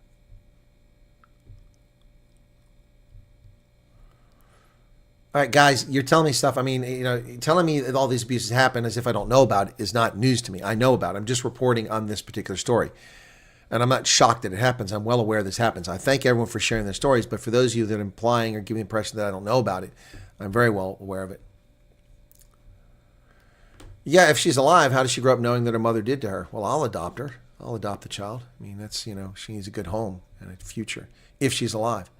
All right, guys, you're telling me stuff. I mean, you know, telling me that all these abuses happen as if I don't know about it is not news to me. I know about it. I'm just reporting on this particular story. And I'm not shocked that it happens. I'm well aware this happens. I thank everyone for sharing their stories, but for those of you that are implying or giving the impression that I don't know about it, I'm very well aware of it. Yeah, if she's alive, how does she grow up knowing that her mother did to her? Well, I'll adopt her. I'll adopt the child. I mean, that's, you know, she needs a good home and a future if she's alive.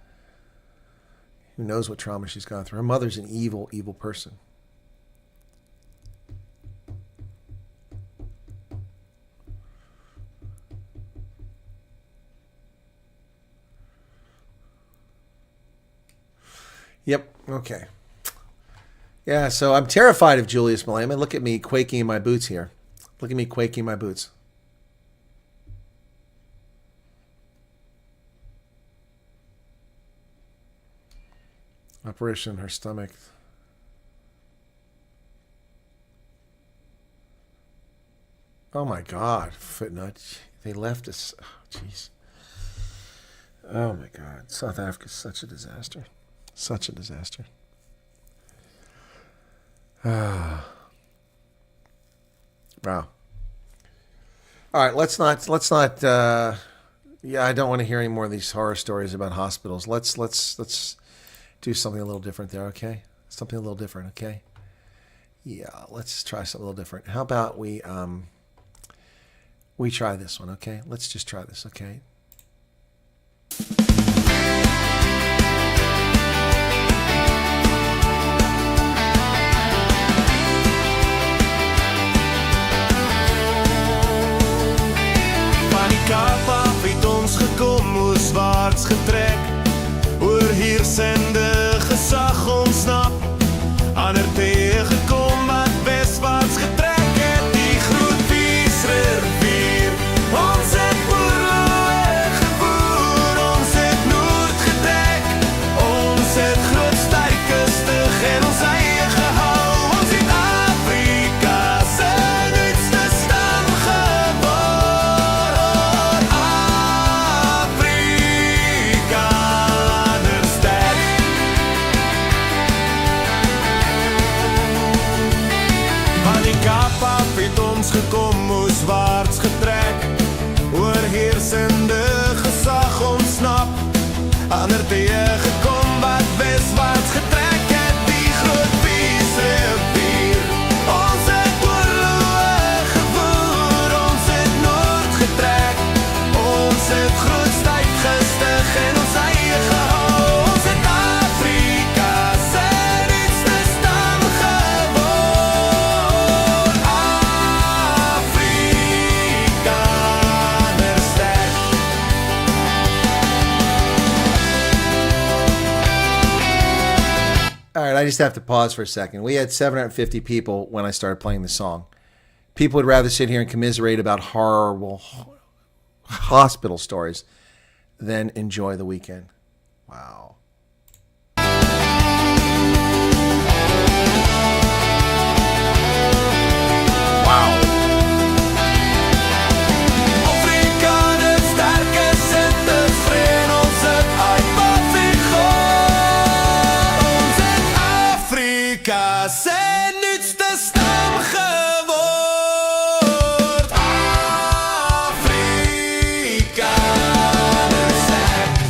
Who knows what trauma she's gone through? Her mother's an evil, evil person. Yep, okay. Yeah, so I'm terrified of Julius Malema. Look at me quaking in my boots here. Look at me quaking in my boots. Operation in her stomach. Oh my God, footnote. They left us. Oh, jeez. Oh my God. South Africa is such a disaster. Such a disaster. Wow. All right, let's not yeah, I don't want to hear any more of these horror stories about hospitals. Let's do something a little different there, okay? Something a little different, okay? Yeah, let's try something a little different. How about we try this one, okay? Let's just try this, okay? Van die Kaap af het ons gekom, ooswaarts getrek, oorheersende gesag ontsnap, ander tegekom wat westwaarts getrek het, die groot viesrivier. Ons het oorloë gevoer, ons het noord getrek, ons het groot sterkestig en ons eie gehou, ons het Afrika se nuutste stam geword. Afrikaners gekom, moes waarts getrek. Oorheersende gesag ontsnap, ander tye gekom wat weswaarts getrek het. Die groot viesrivier, ons het oorloë gevoer, ons het noord getrek, ons het groot tyd gestig en ons eie gehou. Ons het Afrika se nuutste stam geword. Afrikaner sterk. All right, I just have to pause for a second. We had 750 people when I started playing the song. People would rather sit here and commiserate about horrible hospital stories than enjoy the weekend. Wow. Wow. Afrikaner sterk is dit te vreemd, ons het uitpad en God. Ons het Afrika se nuutste stam geword. Afrikaner sterk.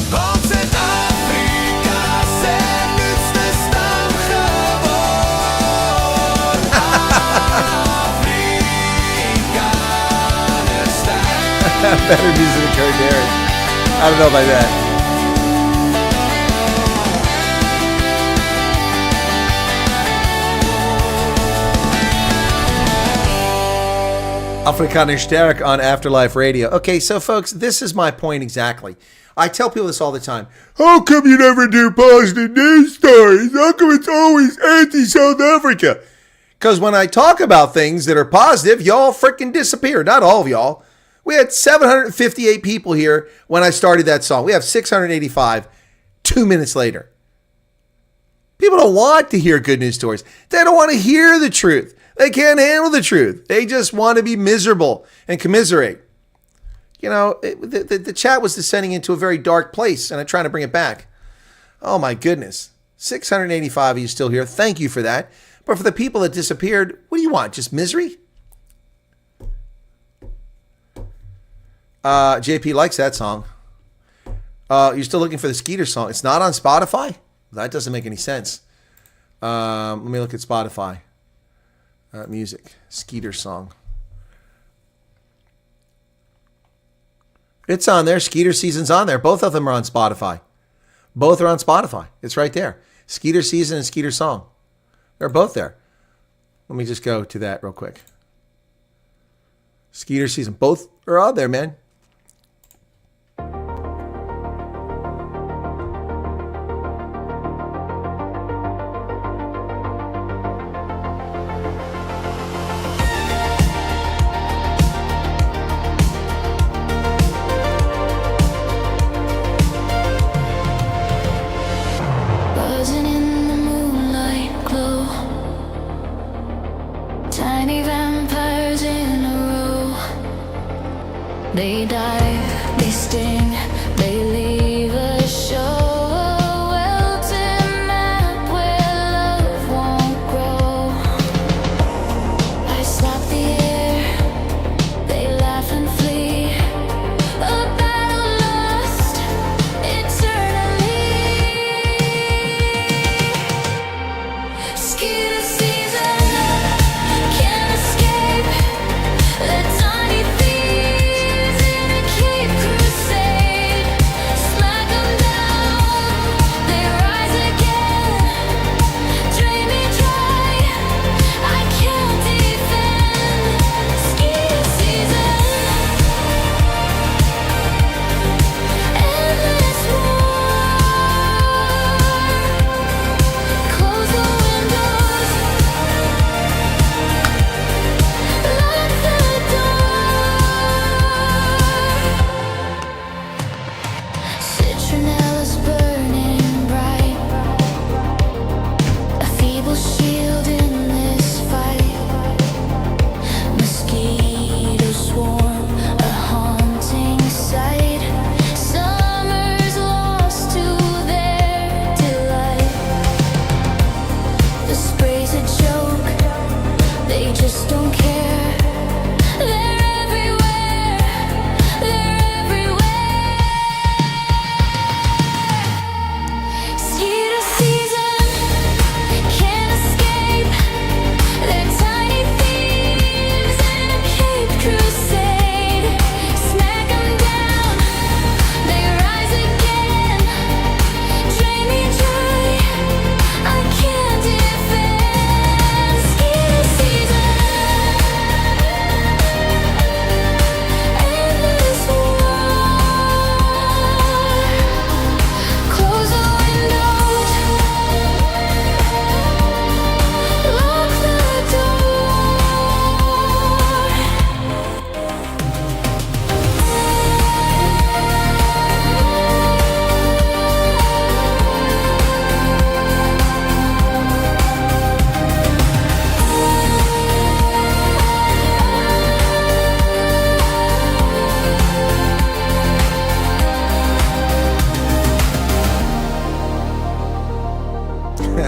Ons het Afrika se nuutste stam geword. Afrikaner sterk. Better music than Kurt Derrick. I don't know about that. Afrikaner Sterk on Afterlife Radio. Okay, so folks, this is my point exactly. I tell people this all the time. How come you never do positive news stories? How come it's always anti-South Africa? Because when I talk about things that are positive, y'all freaking disappear. Not all of y'all. We had 758 people here when I started that song. We have 685 2 minutes later. People don't want to hear good news stories. They don't want to hear the truth. They can't handle the truth. They just want to be miserable and commiserate. You know, the chat was descending into a very dark place, and I'm trying to bring it back. Oh, my goodness. 685 of you still here. Thank you for that. But for the people that disappeared, what do you want? Just misery? JP likes that song. You're still looking for the Skeeter song. It's not on Spotify? That doesn't make any sense. Let me look at Spotify. Music. Skeeter song. It's on there. Skeeter Season's on there. Both of them are on Spotify. Both are on Spotify. It's right there. Skeeter Season and Skeeter Song. They're both there. Let me just go to that real quick. Skeeter Season. Both are on there, man. Buzzing in the moonlight glow, tiny vampires in a row. They dive, they sting, they leave a show. A welted map where love won't grow. I slap the air, they laugh and flee. A battle lost eternally. Skeeter season, can't escape. The tiny thieves in a Cape Crusade.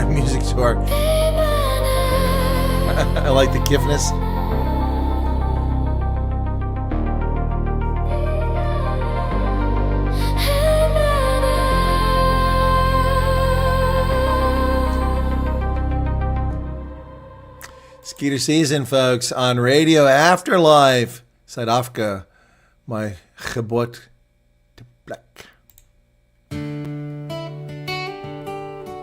Music tour. I like the kiffness. Skeeter season, folks, on Radio Afterlife. South Africa, my geboorteplek.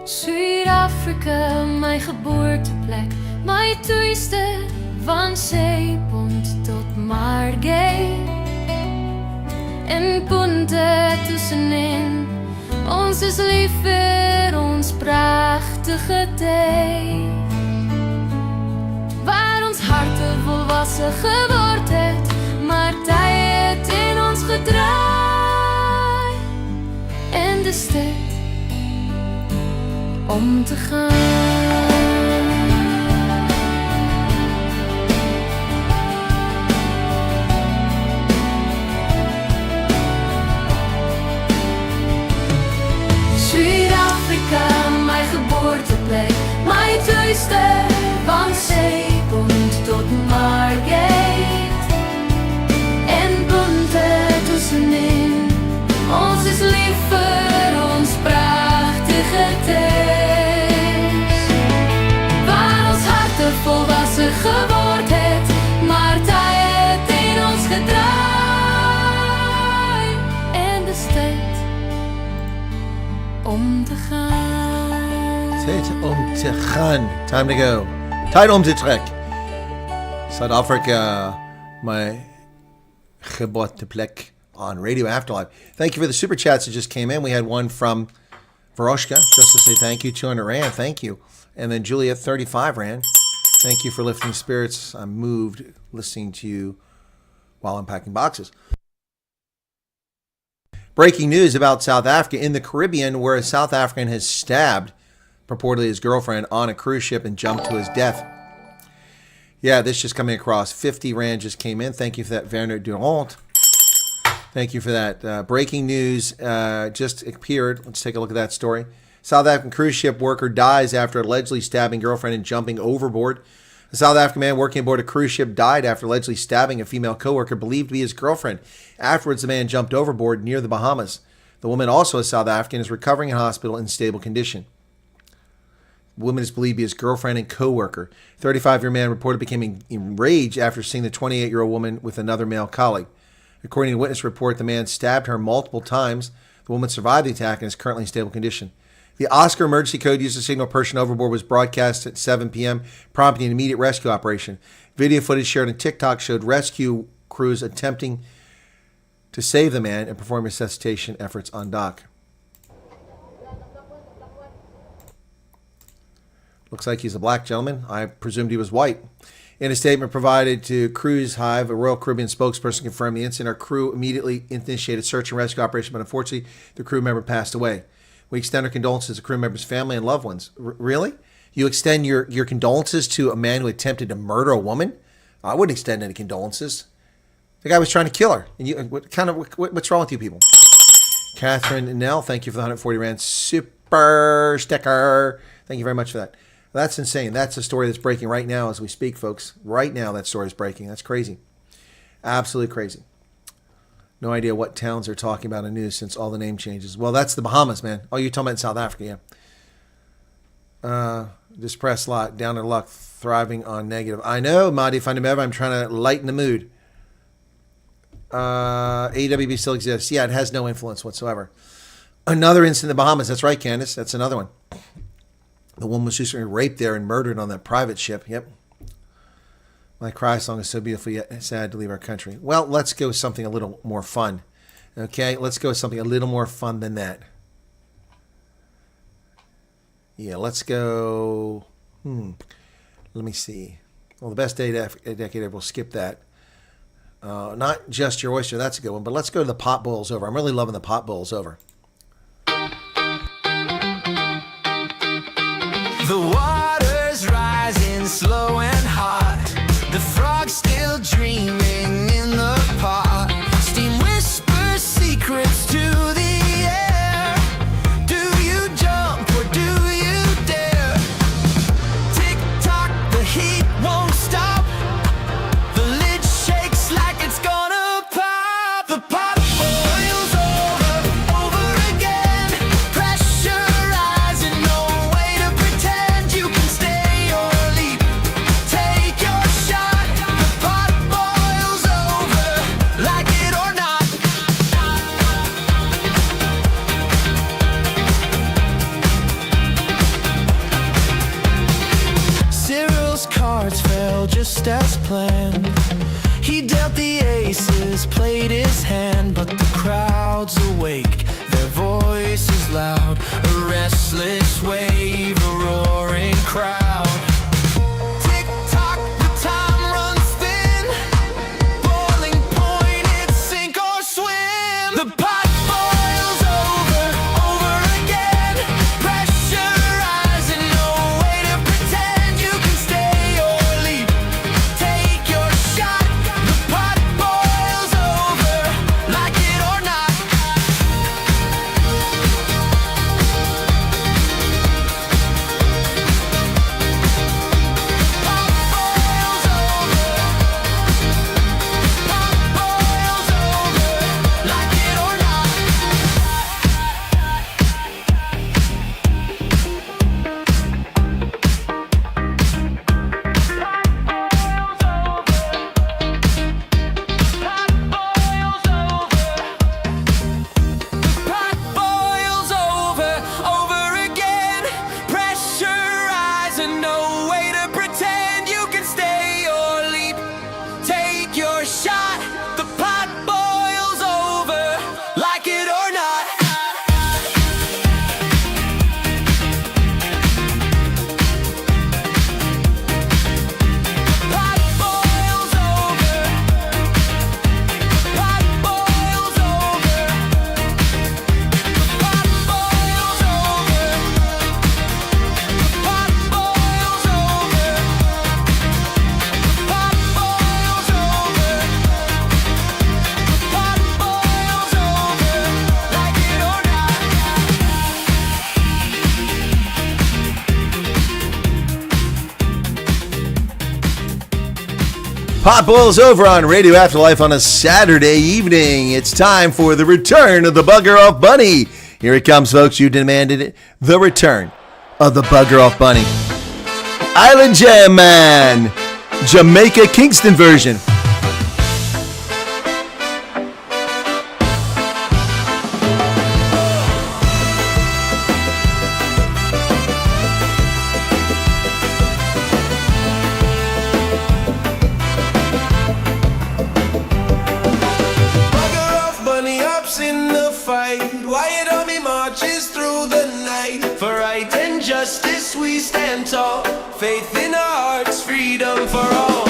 Suid-Afrika, my geboorteplek. My tuiste van Zeepunt tot Margate. En punte tussenin. Ons is lief vir ons prachtige tyd. Waar ons harte volwassen geword het, maar tyd het in ons gedraai. En dis tyd om te gaan. Suid-Afrika, my geboorteplek, my tuiste van Zeepunt tot Margate. En punte tussenin, ons is lief vir ons prachtige tyd. Waar ons harte volwassen geword het, maar tyd in ons gedraai. En dis tyd om te gaan. Tijd om te gaan. Time to go. Tijd om te trek. South Africa, my geboorteplek on Radio Afterlife. Thank you for the super chats that just came in. We had one from Varoshka, just to say thank you. 200 Rand, thank you. And then Juliet, 35 Rand. Thank you for lifting spirits. I'm moved listening to you while unpacking boxes. Breaking news about South Africa in the Caribbean, where a South African has stabbed purportedly his girlfriend on a cruise ship and jumped to his death. Yeah, this just coming across. 50 Rand just came in. Thank you for that, Werner Durant. Thank you for that. Breaking news just appeared. Let's take a look at that story. South African cruise ship worker dies after allegedly stabbing girlfriend and jumping overboard. A South African man working aboard a cruise ship died after allegedly stabbing a female coworker believed to be his girlfriend. Afterwards, the man jumped overboard near the Bahamas. The woman, also a South African, is recovering in hospital in stable condition. The woman is believed to be his girlfriend and coworker. 35-year-old man reported becoming enraged after seeing the 28-year-old woman with another male colleague. According to a witness report, the man stabbed her multiple times. The woman survived the attack and is currently in stable condition. The Oscar emergency code used to signal a person overboard was broadcast at 7 p.m., prompting an immediate rescue operation. Video footage shared on TikTok showed rescue crews attempting to save the man and perform resuscitation efforts on dock. Looks like he's a black gentleman. I presumed he was white. In a statement provided to Cruise Hive, a Royal Caribbean spokesperson confirmed the incident. Our crew immediately initiated search and rescue operation, but unfortunately, the crew member passed away. We extend our condolences to crew members' family and loved ones. Really? You extend your condolences to a man who attempted to murder a woman? I wouldn't extend any condolences. The guy was trying to kill her. And what's wrong with you people? Catherine and Nell, thank you for the 140 Rand super sticker. Thank you very much for that. That's insane. That's a story that's breaking right now as we speak, folks. Right now, that story is breaking. That's crazy. Absolutely crazy. No idea what towns they're talking about in the news since all the name changes. Well, that's the Bahamas, man. Oh, you're talking about South Africa, yeah. Depressed lot, down to luck, thriving on negative. I know, Mahdi Fundamev, I'm trying to lighten the mood. AWB still exists. Yeah, it has no influence whatsoever. Another incident in the Bahamas. That's right, Candace. That's another one. The woman was recently raped there and murdered on that private ship. Yep. My cry song is so beautiful yet sad to leave our country. Well, let's go with something a little more fun. Okay, let's go with something a little more fun than that. Yeah, let's go. Let me see. Well, the best decade ever. We'll skip that. Not Just Your Oyster. That's a good one. But let's go to the Pot Boils Over. I'm really loving the Pot Boils Over. The water's rising slow and hot. The frog's still dreaming in the pot. Steam whispers secrets to the air. Do you jump or do you dare? just as planned. He dealt the aces, played his hand, but the crowd's awake, their voices loud. A restless wave, a roaring crowd. Tick-tock, the time runs thin. Boiling point, it's sink or swim. The pot boils over again. Pressure rising, no way to pretend you can stay or leave. Take your shot. The pot boils over, like it or not. Pot boils over. Pot boils over, like it or not. Pot boils over again. Pressure rising, no way to pretend you can stay or leap. Take your shot. The pot boils over, like it or not. Pot boils over. Pot boils over. Pot boils over. Pot boils over. Pot boils over. Pot boils over, like it or not. Pot boils over on Radio Afterlife on a Saturday evening. It's time for the return of the Bugger Off Bunny. Here it comes, folks. You demanded it. The return of the Bugger Off Bunny. Island Jam Man. Jamaica Kingston version. Bugger off, bunny ups in the fight. Wyatt Army marches through the night. For right and justice we stand tall. Faith in our hearts, freedom for all.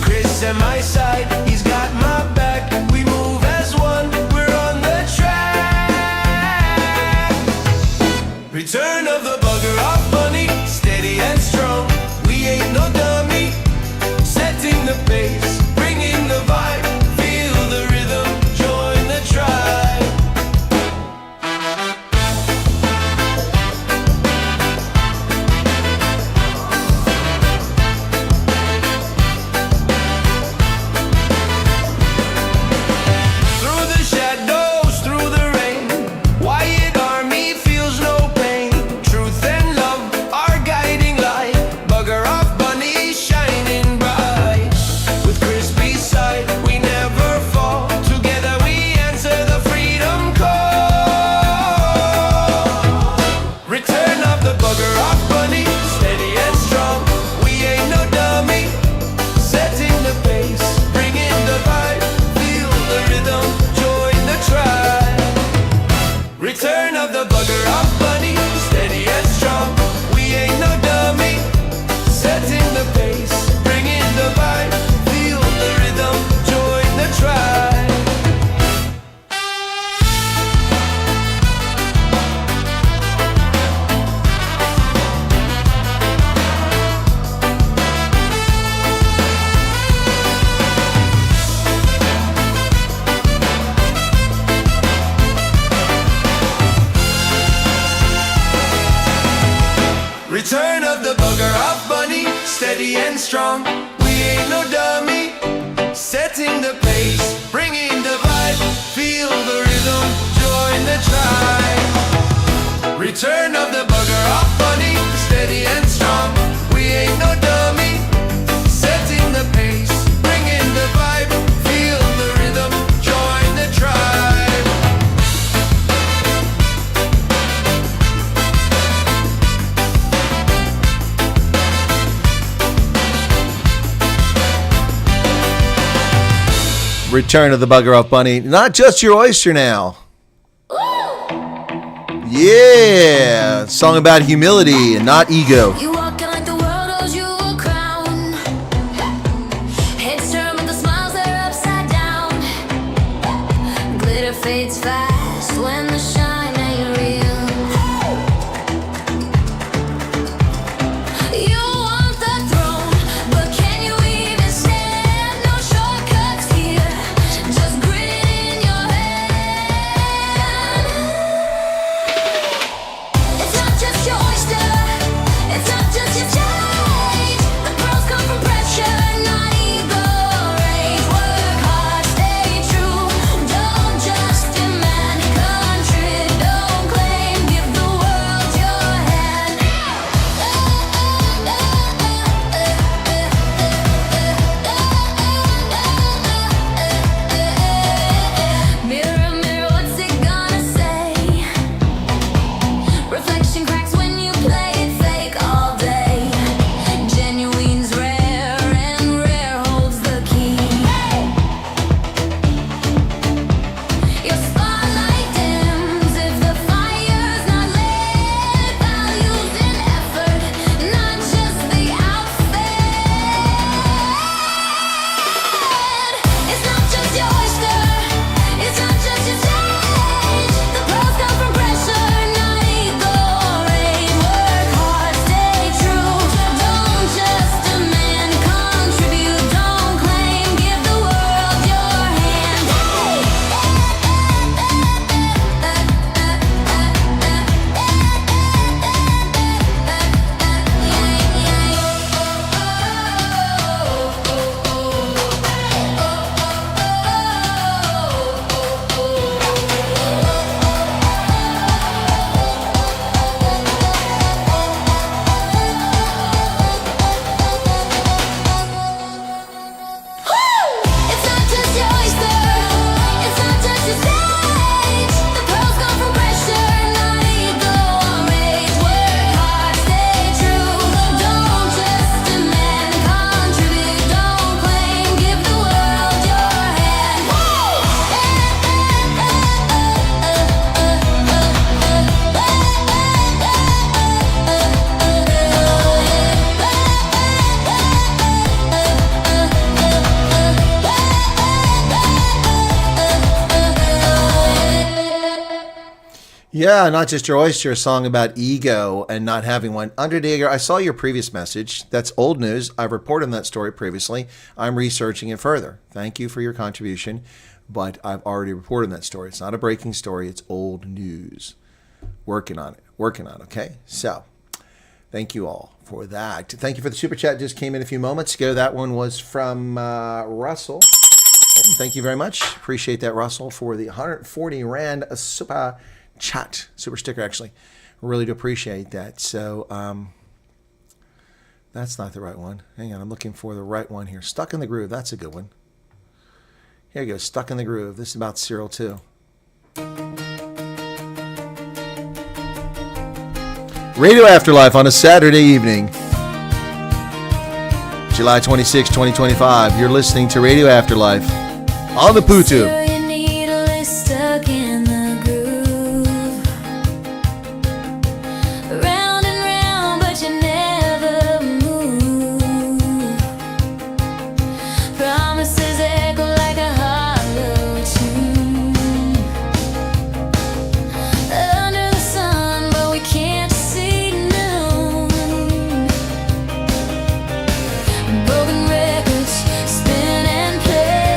Chris at my side, he's got my back. We move as one, we're on the track. Return of the bugger off bunny, steady and strong. We ain't no dummy, setting the pace, bringing the vibe. Feel the rhythm, join the tribe. Through the shadows, through the rain, Wyatt Army feels no pain. Truth and love, our guiding light. Bugger off bunny, shining bright. With Chris beside, we never fall. Together we answer the freedom call. Return of the bugger off bunny, steady and strong. We ain't no dummy, setting the pace, bringing the vibe. Feel the rhythm, join the tribe. Return of the bugger off bunny, steady and strong. We ain't no dummy, setting the pace, bringing the vibe. Feel the rhythm, join the tribe. Return of the bugger off bunny, steady and strong. We ain't no dummy, setting the pace, bringing the vibe. Feel the rhythm, join the tribe. Return of the bugger off bunny, steady and strong. We ain't no dummy, setting the pace, bringing the vibe. Feel the rhythm, join the tribe. Return of the Bugger Off Bunny. Not just your oyster now. Yeah. Song about humility and not ego. You walking like the world owes you a crown. Heads turn but the smiles they're upside down. Glitter fades fast when the shine ain't real. You want the throne, but can you even stand? No shortcuts here, just grit in your hand. It's not just your oyster, it's not just your stage. The pearls come from pressure, not ego. Rage, work hard, stay true. Don't just demand country, don't claim, give the world your hand. Mirror, mirror, what's it gonna say? Reflection cracks when you play it fake all day. Genuine's rare and rare holds the key. Your spotlight dims if the fire's not lit. Values in effort, not just the outfit. It's not just your oyster, it's not just your stage. The pearls come from pressure, not ego. Rage, work hard, stay true. Don't just demand, contribute, don't claim, give the world your hand. It's not just your oyster, it's not just your stage. The pearls come from pressure, not ego. Rage, work hard, stay true. Don't just demand, contribute, don't claim, give the world your hand. Yeah, not just your oyster, a song about ego and not having one. Underdigger, I saw your previous message. That's old news. I've reported on that story previously. I'm researching it further. Thank you for your contribution, but I've already reported on that story. It's not a breaking story. It's old news. Working on it, okay? So, thank you all for that. Thank you for the super chat. Just came in a few moments ago. That one was from Russell. Thank you very much. Appreciate that, Russell, for the 140 Rand super chat, super sticker, actually. Really do appreciate that. So, that's not the right one. Hang on, I'm looking for the right one here. Stuck in the Groove, that's a good one. Here you go, Stuck in the Groove. This is about Cyril, too. Radio Afterlife on a Saturday evening. July 26, 2025. You're listening to Radio Afterlife on the Putu. Your needle is stuck in the groove. Round and round, but you never move. Promises echo like a hollow tune. Under the sun, but we can't see noon. Broken records spin and play.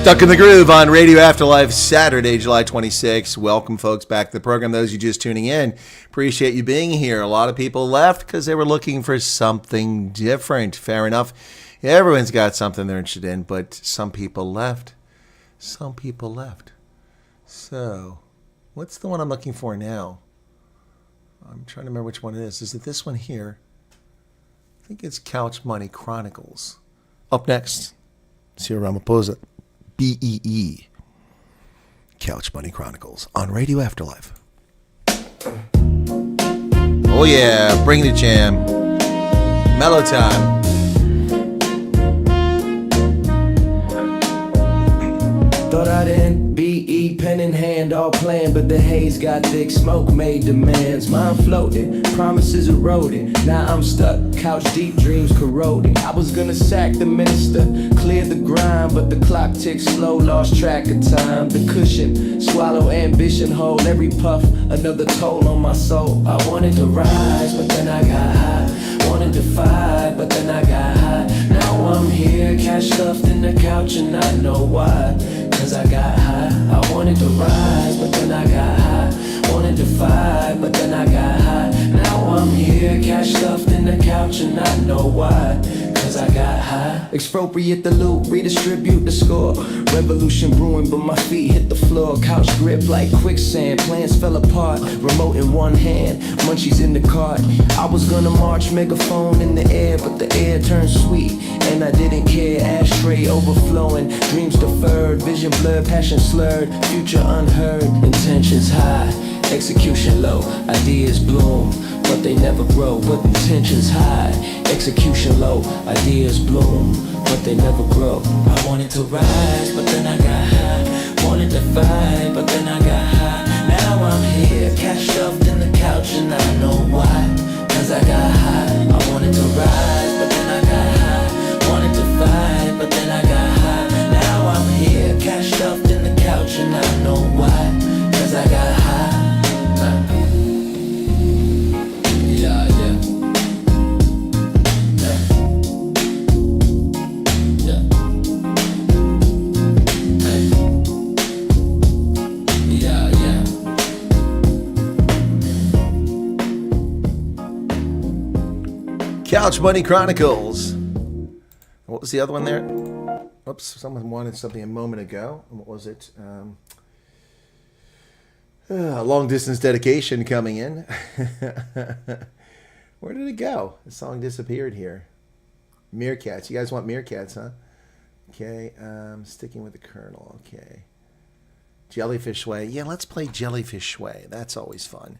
Stuck in the Groove on Radio Afterlife, Saturday, July 26th. Welcome, folks, back to the program. Those of you just tuning in, appreciate you being here. A lot of people left because they were looking for something different. Fair enough. Everyone's got something they're interested in, but some people left. Some people left. So, what's the one I'm looking for now? I'm trying to remember which one it is. Is it this one here? I think it's Couch Money Chronicles. Up next, Cyril Ramaphosa. BEE. Couch Money Chronicles on Radio Afterlife. Oh yeah, bring the jam. Mellow time. Thought I'd end BE, pen in hand, all planned, but the haze got thick, smoke made demands. Mind floated, promises eroded. Now I'm stuck, couch deep, dreams corroded. I was gonna sack the minister, clear the grind, but the clock ticks slow, lost track of time. The cushion, swallow ambition, hold every puff, another toll on my soul. I wanted to rise, but then I got high. Wanted to fight, but then I got high. Now I'm here, cash stuffed in the couch, and I know why. Cause I got high. I wanted to rise, but then I got high. Wanted to fight, but then I got high. Now I'm here, cash stuffed in the couch, and I know why. Cause I got high. Expropriate the loot, redistribute the score. Revolution brewing, but my feet hit the floor. Couch grip like quicksand, plans fell apart. Remote in one hand, munchies in the cart. I was gonna march, megaphone in the air, but the air turned sweet, and I didn't care. Ashtray overflowing, dreams deferred, vision blurred, passion slurred, future unheard. Intentions high, execution low, ideas bloom, but they never grow. But intentions high, execution low, ideas bloom, but they never grow. I wanted to rise, but then I got high. Wanted to fight, but then I got high. Now I'm here, cash stuffed in the couch, and I know why. Cause I got high. I wanted to rise, but then I got high. Wanted to fight, but then I got high. Now I'm here, cash stuffed in the couch, and I know why. Cause I got high. Couch Money Chronicles. What was the other one there? Oops, someone wanted something a moment ago. What was it? Long distance dedication coming in. Where did it go? The song disappeared here. Meerkats. You guys want meerkats, huh? Okay, sticking with the Colonel. Okay. Jellyfish Way. Yeah, let's play Jellyfish Way. That's always fun.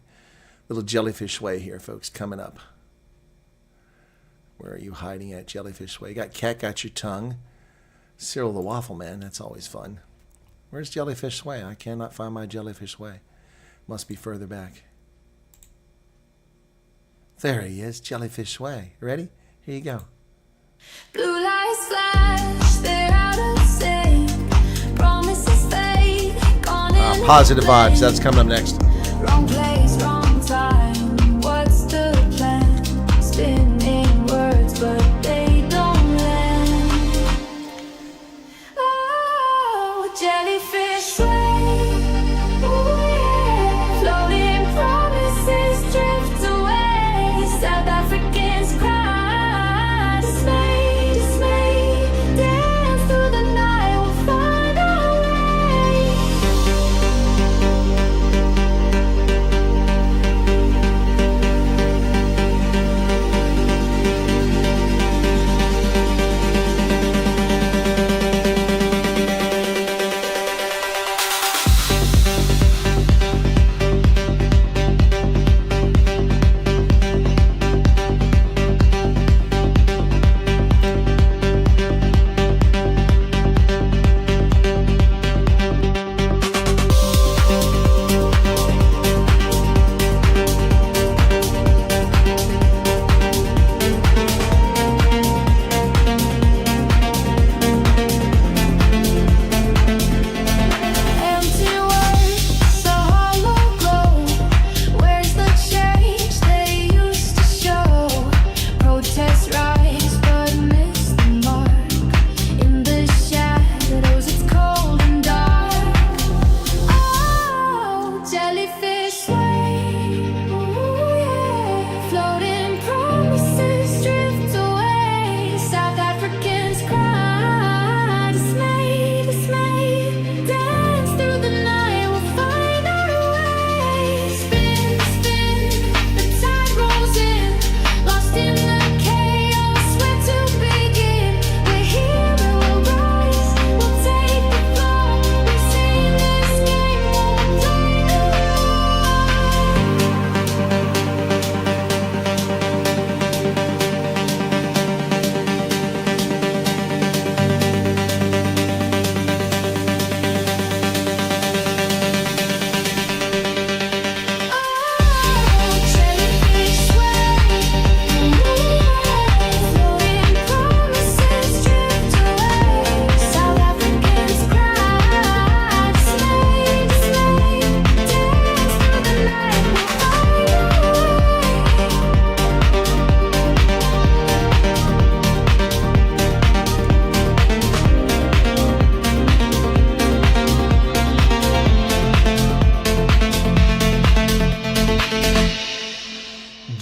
Little Jellyfish Way here, folks, coming up. Where are you hiding at, Jellyfish Way? You got Cat Got Your Tongue. Cyril the Waffle Man. That's always fun. Where's Jellyfish Way? I cannot find my Jellyfish Way. Must be further back. There he is, Jellyfish Way. You ready? Here you go. Blue lights flash, they're out of sync. Promises fade, gone in Positive the vibes. blink. That's coming up next. Wrong place, wrong time. What's the plan? Spinning words, but they don't land. Oh, jellyfish way. Ooh, yeah. Floating promises drift away. South Africans cry. Dismay, dismay. Dance through the night, we'll find our way.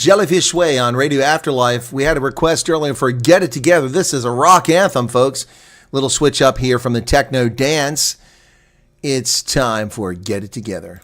Jellyfish Way on Radio Afterlife. We had a request earlier for Get It Together. This is a rock anthem, folks. Little switch up here from the techno dance. It's time for Get It Together.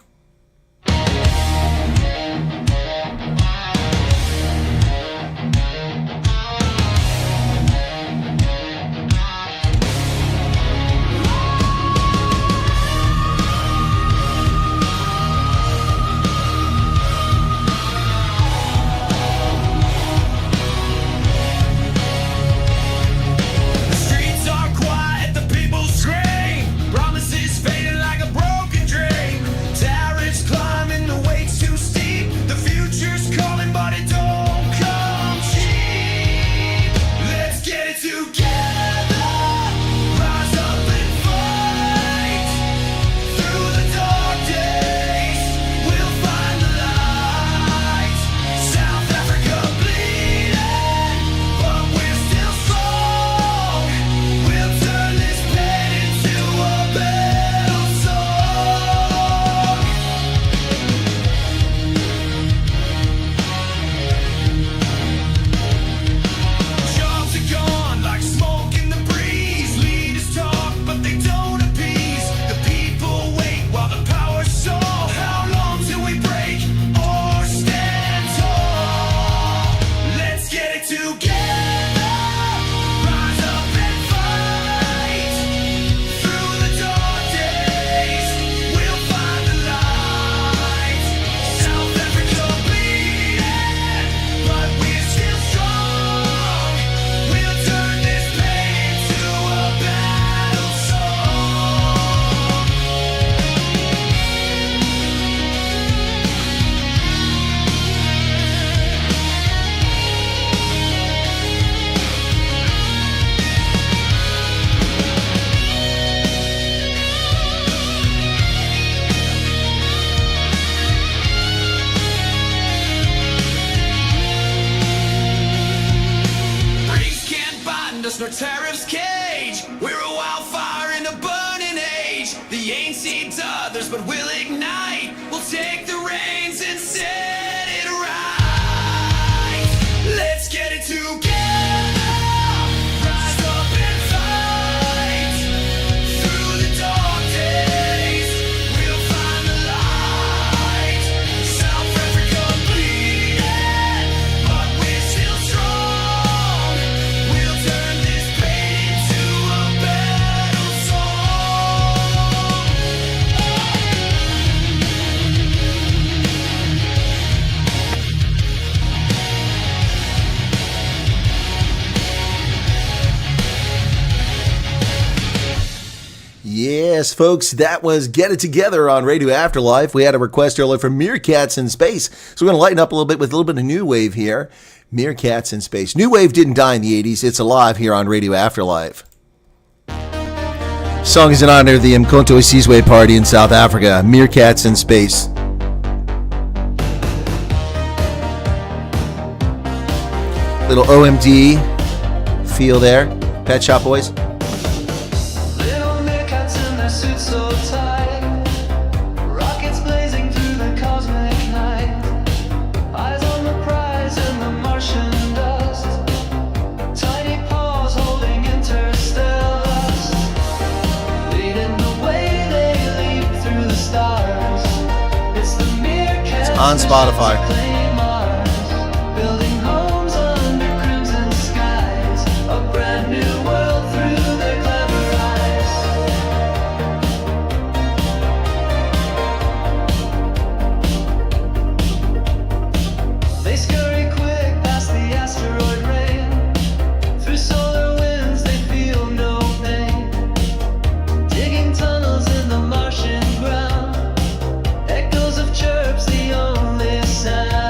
Nor tariffs cage. We're a wildfire in a burning age. The ain't seen others, but we'll ignite. We'll take the reins and set it right. Let's get it together. Rise up and fight. Through the dark days, we'll find the light. South Africa bleeding, but we're still strong. We'll turn this pain into a battle song. Yes, folks, that was Get It Together on Radio Afterlife. We had a request earlier from Meerkats in Space, so we're going to lighten up a little bit with a little bit of new wave here. Meerkats in Space. New wave didn't die in the 80s. It's alive here on Radio Afterlife. Song is in honor of the Mkonto Isizwe party in South Africa. Meerkats in Space. Little OMD feel there. Pet Shop Boys. Little meerkats in their suits so tight, rockets blazing through the cosmic night, eyes on the prize in the Martian dust, tiny paws holding interstellars, leading the way they leap through the stars. It's the meerkats on Spotify. that claim Mars, building homes under crimson skies, a brand new world through their clever eyes. They scurry quick past the asteroid rain, through solar winds they feel no pain, digging tunnels in the Martian ground, echoes of chirps the only sound.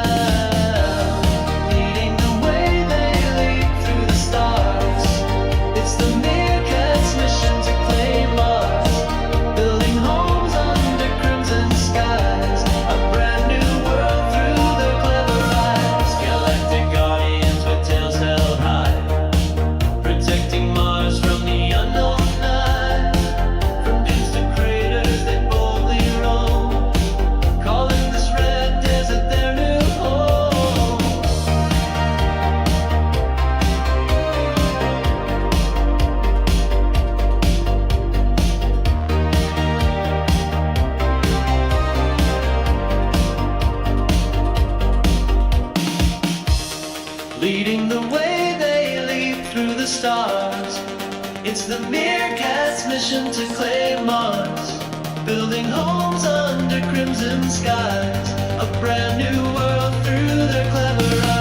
It's the Meerkats' mission to claim Mars, building homes under crimson skies, a brand new world through their clever eyes.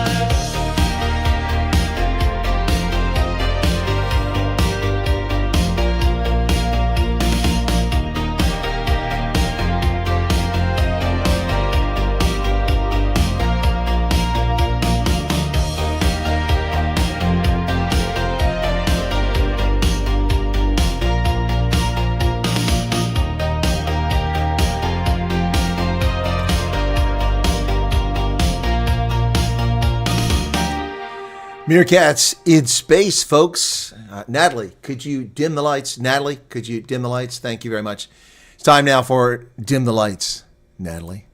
Meerkats in space, folks. Natalie, could you dim the lights? Natalie, could you dim the lights? Thank you very much. It's time now for Dim the Lights. Natalie.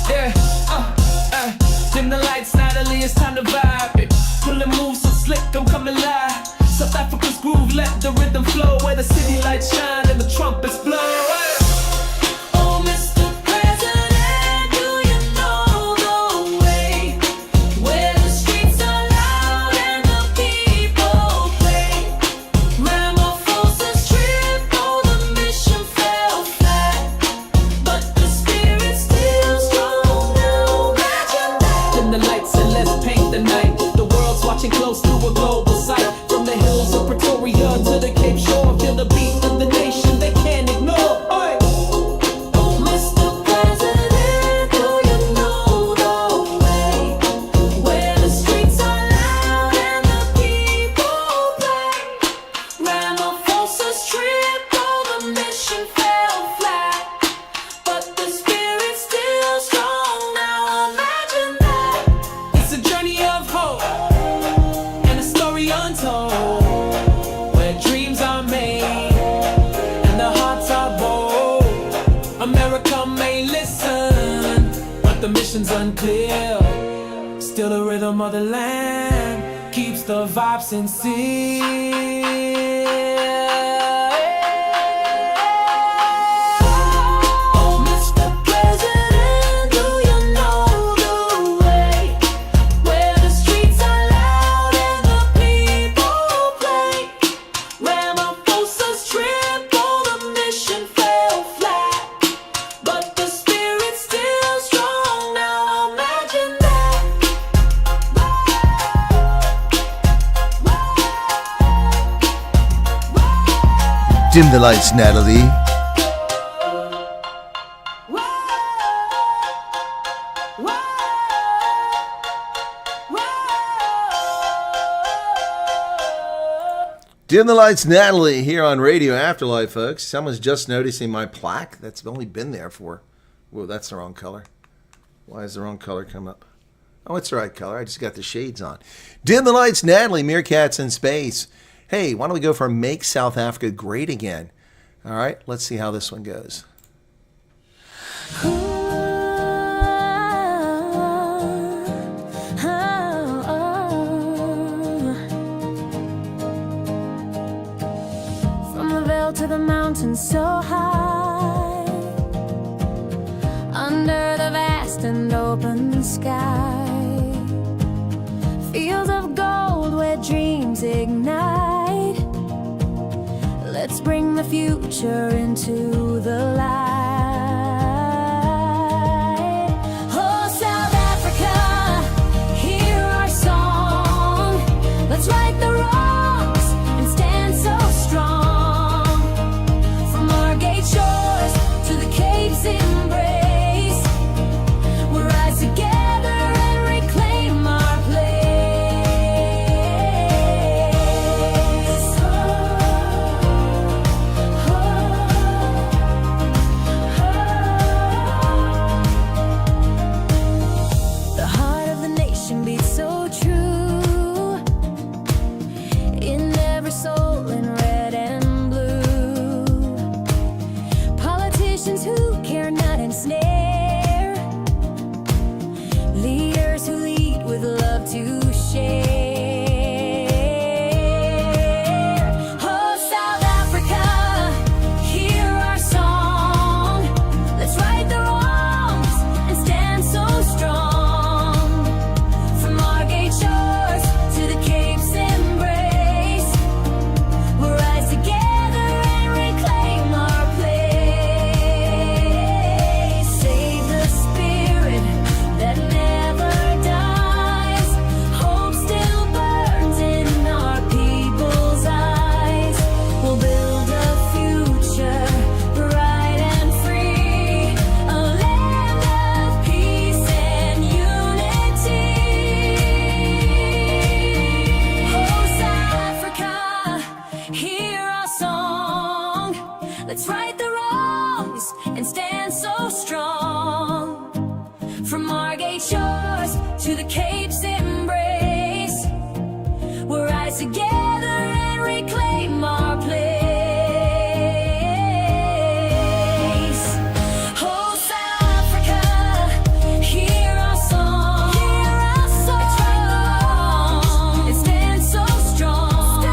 Yeah, dim the lights, Natalie, it's time to vibe it. Pulling moves so slick, I'm coming live. South Africa's groove, let the rhythm flow. Where the city lights shine and the trumpets blow. Oh, Mr. President, do you know the way? Where the streets are loud and the people play. Ramaphosa's trip, oh, the mission fell flat, but the spirit's still strong now. Imagine that. Dim the lights and let's paint the night. The world's watching close to a global sight. From the hills of Pretoria to the Cape Shore, feel the beat of the nation they can't ignore. Oi. Oh, Mr. President, do you know the way? Where the streets are loud and the people play. Ramaphosa's trip, oh, the mission fell flat, but the spirit's still strong now. Imagine that. It's a journey of hope and a story untold, where dreams are made and the hearts are bold. America may listen, but the mission's unclear. Still the rhythm of the land keeps the vibe sincere. Oh, Mr. President, do you know the way? Where the streets are loud and the people play. Ramaphosa's trip, oh, the mission fell flat, but the spirit's still strong now. Imagine that. Dim the lights, Natalie. Dim the lights, Natalie, here on Radio Afterlife, folks. Someone's just noticing my plaque. That's only been there for... Whoa, that's the wrong color. Why is the wrong color come up? Oh, it's the right color. I just got the shades on. Dim the lights, Natalie, Meerkats in Space. Hey, why don't we go for Make South Africa Great Again? All right, let's see how this one goes. From the vale to the mountains so high, under the vast and open sky, fields of gold where dreams ignite. Let's bring the future into the light. Oh, South Africa, hear our song. Let's right the wrongs and stand so strong. From our gate shores to the Cape's embrace, we'll rise together and reclaim our place. Let's right the wrongs and stand so strong. From Margate shores to the Cape's embrace, we'll rise together and reclaim our place. Oh, South Africa, hear our song. Let's right the wrongs and stand so strong.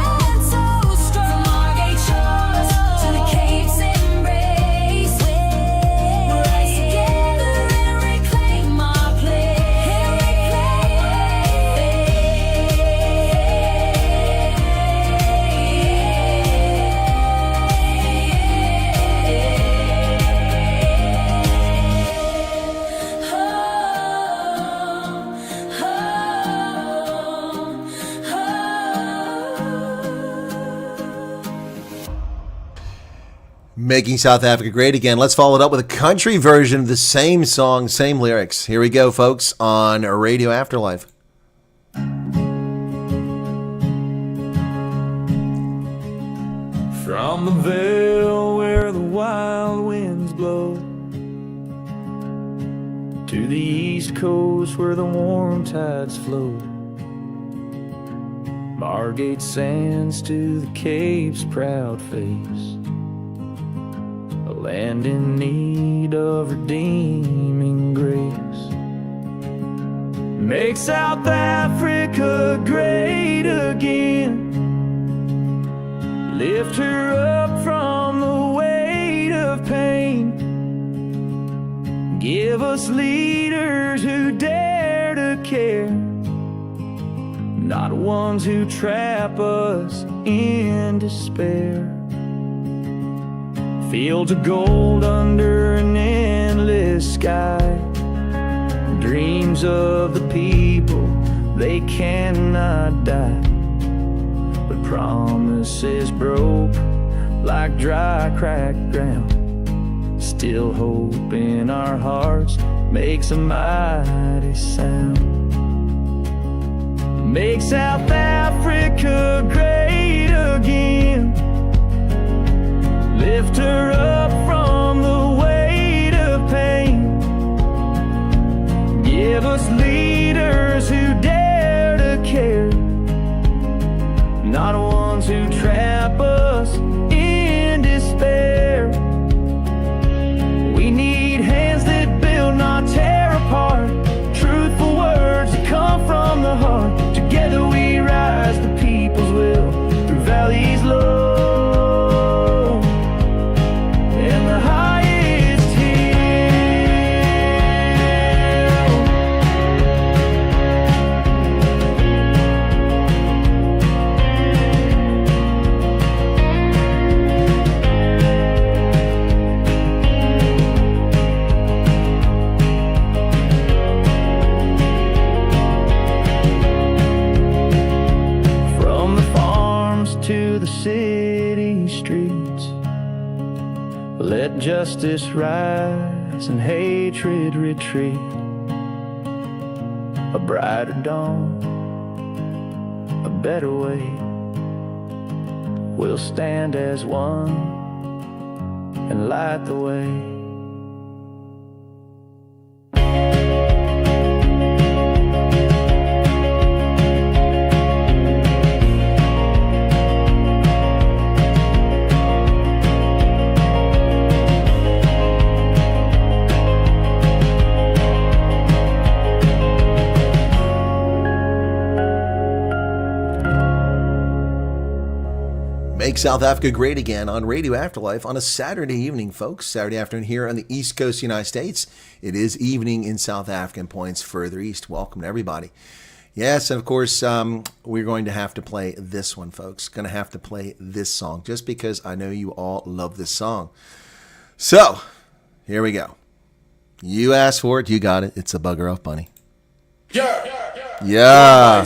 From Margate shores to the Cape's embrace, we'll rise together and reclaim our Making South Africa Great Again. Let's follow it up with a country version of the same song, same lyrics. Here we go, folks, on Radio Afterlife. From the Vale where the wild winds blow to the East Coast where the warm tides flow, Margate sands to the Cape's proud face, a land in need of redeeming grace. Make South Africa great again. Lift her up from the weight of pain. Give us leaders who dare to care, not ones who trap us in despair. Fields of gold under an endless sky, dreams of the people, they cannot die. But promises broke like dry, cracked ground. Still hope in our hearts makes a mighty sound. Make South Africa great again. Lift her up from the weight of pain. Give us leaders who dare to care, not ones who trap us in despair. We need hands that build, not tear apart. Truthful words that come from the heart. Together we rise, the people's will, through valleys low and the highest hill. To the city streets, let justice rise and hatred retreat. A brighter dawn, a better way. We'll stand as one and light the way. Make South Africa Great Again on Radio Afterlife on a Saturday evening, folks. Saturday afternoon here on the East Coast of the United States. It is evening in South African points further east. Welcome to everybody. Yes, and of course, we're going to have to play this one, folks. Going to have to play this song just because I know you all love this song. So, here we go. You asked for it, you got it. It's a Bugger Off Bunny. Yeah.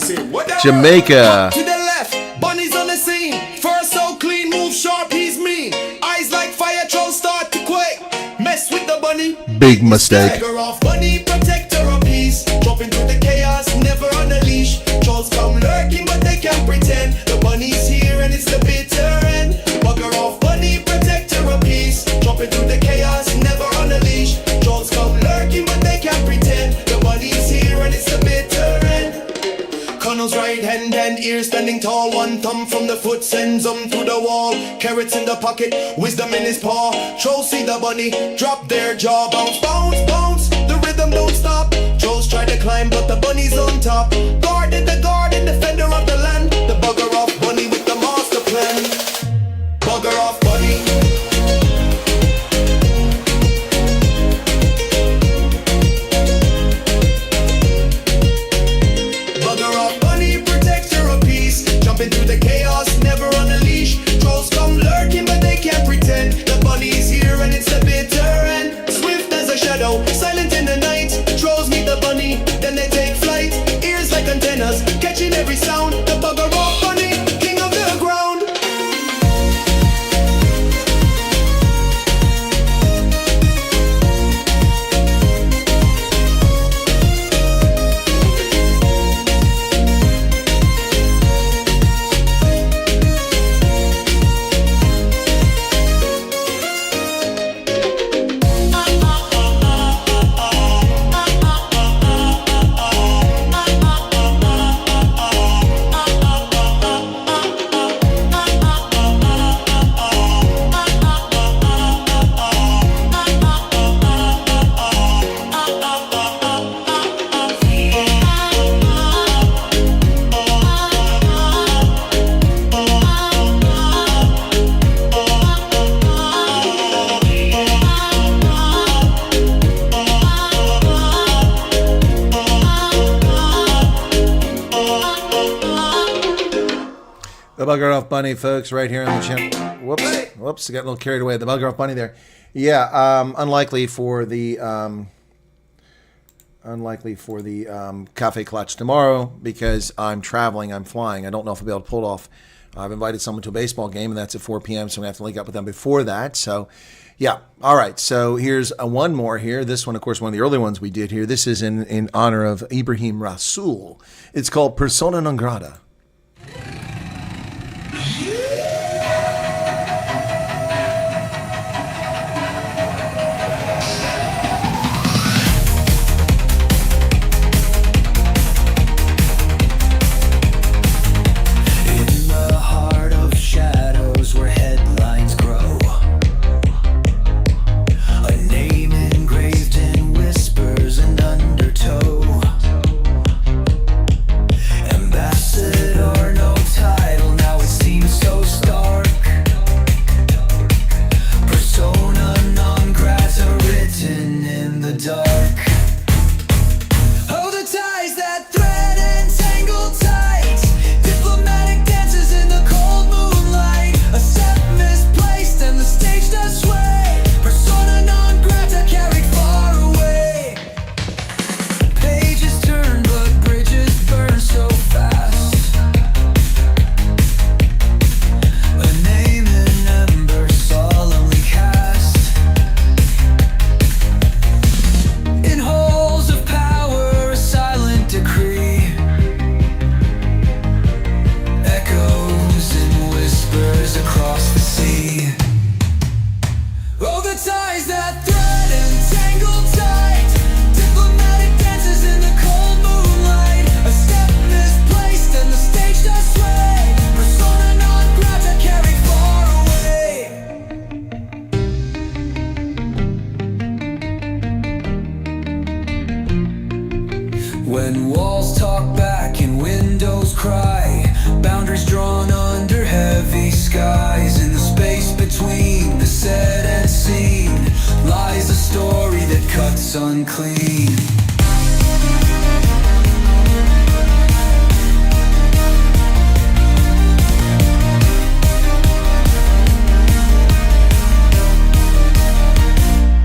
Jamaica. To the left, Bunny's on the scene. First so clean, move sharp, he's mean. Eyes like fire, trolls start to quake. Mess with the bunny, big mistake. Bugger off, Bunny, protector of peace. Drop into the chaos, never on a leash. Trolls come lurking, but they can't pretend. The bunny's here and it's the bitter end. Bugger off, Bunny, protector of peace. hands to the wall. Carrots in the pocket, wisdom in his paw. Trolls see the bunny, drop their jaw. Bounce, bounce, bounce, the rhythm don't stop. Trolls try to climb, but the bunny's on top. Guarded the garden, defender of the land. The bugger off bunny with the master plan. Bugger off bunny. Bugger off bunny, protect your peace. Jumping through the chaos, never on a leash. Trolls come lurking, but they can't pretend. The bunny's here and it's the bitter end. Swift as a shadow, silent in the night. Trolls meet the bunny, then they take flight. Ears like antennas, catching every sound. The bugger off bunny, king of the ground. The Bugger Off Bunny, folks, right here on the channel. Whoops, I got a little carried away. The Bugger Off Bunny there. Yeah, unlikely for the Cafe Clutch tomorrow because I'm traveling, I'm flying. I don't know if I'll be able to pull it off. I've invited someone to a baseball game, and that's at 4 p.m., so I'm going to have to link up with them before that. So, yeah. All right, so here's one more here. This one, of course, one of the early ones we did here. This is in honor of Ibrahim Rasool. It's called Persona Non Grata. When walls talk back and windows cry, boundaries drawn under heavy skies. In the space between the set and scene lies a story that cuts unclean.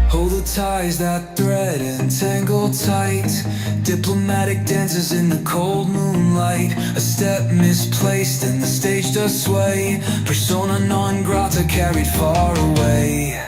Hold the ties that thread entangled tight. Diplomatic dances in the cold moonlight. A step misplaced and the stage does sway. Persona non grata carried far away.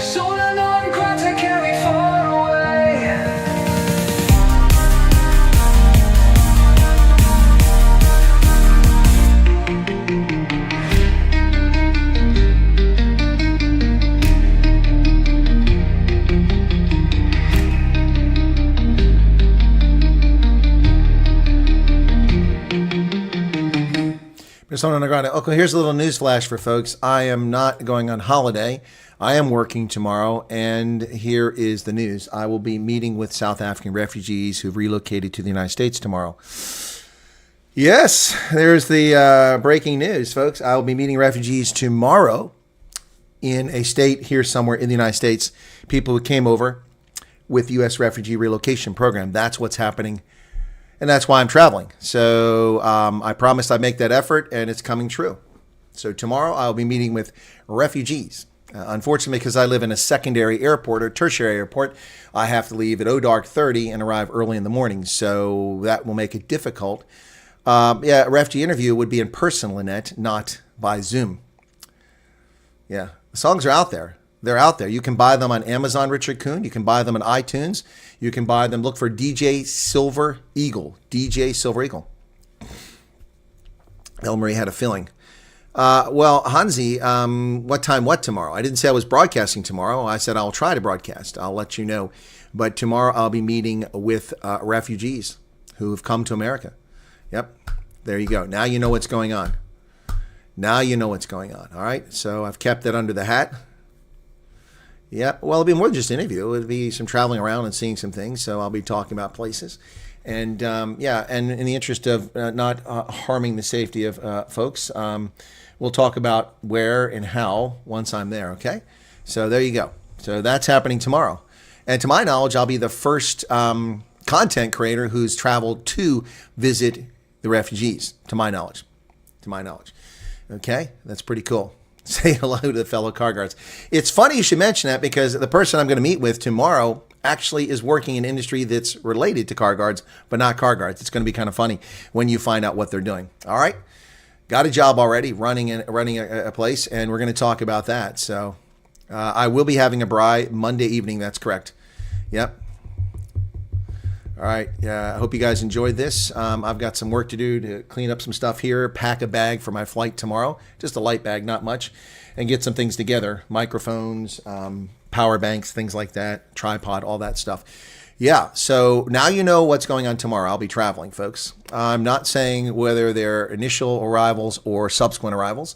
Persona non grata carry far away. Persona non grata. Okay, here's a little news flash for folks. I am not going on holiday. I am working tomorrow, and here is the news. I will be meeting with South African refugees who've relocated to the United States tomorrow. Yes, there's the breaking news, folks. I will be meeting refugees tomorrow in a state here somewhere in the United States. People who came over with the U.S. Refugee Relocation Program. That's what's happening, and that's why I'm traveling. So I promised I'd make that effort, and it's coming true. So tomorrow I'll be meeting with refugees. Unfortunately, because I live in a secondary airport or tertiary airport, I have to leave at dark 30 and arrive early in the morning. So that will make it difficult. A refugee interview would be in person, Lynette, not by Zoom. Yeah, the songs are out there. They're out there. You can buy them on Amazon, Richard Kuhn. You can buy them on iTunes. You can buy them. Look for DJ Silver Eagle. DJ Silver Eagle. El Marie had a feeling. Well, Hansi, what tomorrow? I didn't say I was broadcasting tomorrow. I said I'll try to broadcast. I'll let you know. But tomorrow I'll be meeting with refugees who have come to America. Yep. There you go. Now you know what's going on. Now you know what's going on. All right. So I've kept it under the hat. Yeah, well, it'll be more than just an interview. It'll be some traveling around and seeing some things. So I'll be talking about places. And and in the interest of not harming the safety of folks, we'll talk about where and how once I'm there, okay? So there you go. So that's happening tomorrow. And to my knowledge, I'll be the first content creator who's traveled to visit the refugees, to my knowledge. Okay, that's pretty cool. Say hello to the fellow car guards. It's funny you should mention that because the person I'm going to meet with tomorrow actually is working in an industry that's related to car guards, but not car guards. It's going to be kind of funny when you find out what they're doing. All right. Got a job already running a place, and we're going to talk about that. So I will be having a braai Monday evening. That's correct. Yep. All right. I hope you guys enjoyed this. I've got some work to do to clean up some stuff here, pack a bag for my flight tomorrow, just a light bag, not much, and get some things together, microphones, power banks, things like that, tripod, all that stuff. Yeah, so now you know what's going on tomorrow. I'll be traveling, folks. I'm not saying whether they're initial arrivals or subsequent arrivals.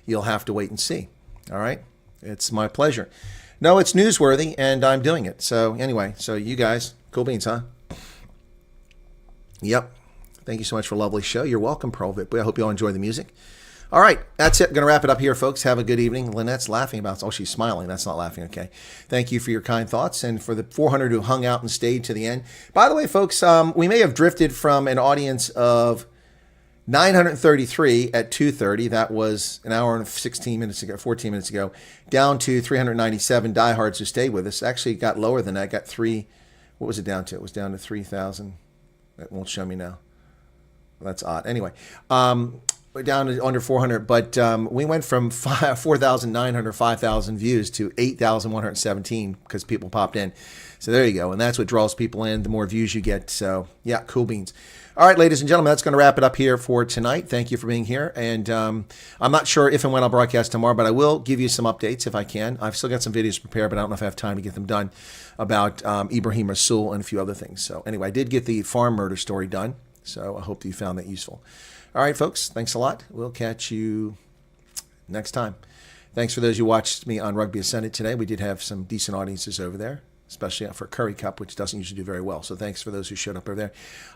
You'll have to wait and see. All right? It's my pleasure. No, it's newsworthy, and I'm doing it. So anyway, so you guys, cool beans, huh? Yep. Thank you so much for a lovely show. You're welcome, Provit. I hope you all enjoy the music. All right, that's it. I'm going to wrap it up here, folks. Have a good evening. Lynette's laughing about, oh, she's smiling. That's not laughing. Okay. Thank you for your kind thoughts and for the 400 who hung out and stayed to the end. By the way, folks, we may have drifted from an audience of 933 at 2:30. That was an hour and 14 minutes ago, down to 397 diehards who stayed with us. Actually, it got lower than that. Got what was it down to? It was down to 3,000. That won't show me now. Well, that's odd. Anyway, we're down to under 400, but we went from 4,900, 5,000 views to 8,117 because people popped in. So there you go. And that's what draws people in, the more views you get. So yeah, cool beans. All right, ladies and gentlemen, that's going to wrap it up here for tonight. Thank you for being here. And I'm not sure if and when I'll broadcast tomorrow, but I will give you some updates if I can. I've still got some videos prepared, but I don't know if I have time to get them done about Ibrahim Rasool and a few other things. So anyway, I did get the farm murder story done. So I hope you found that useful. All right, folks, thanks a lot. We'll catch you next time. Thanks for those who watched me on Rugby Ascended today. We did have some decent audiences over there, especially for Curry Cup, which doesn't usually do very well. So thanks for those who showed up over there.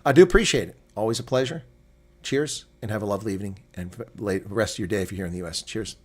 I do appreciate it. Always a pleasure. Cheers, and have a lovely evening and rest of your day if you're here in the U.S. Cheers.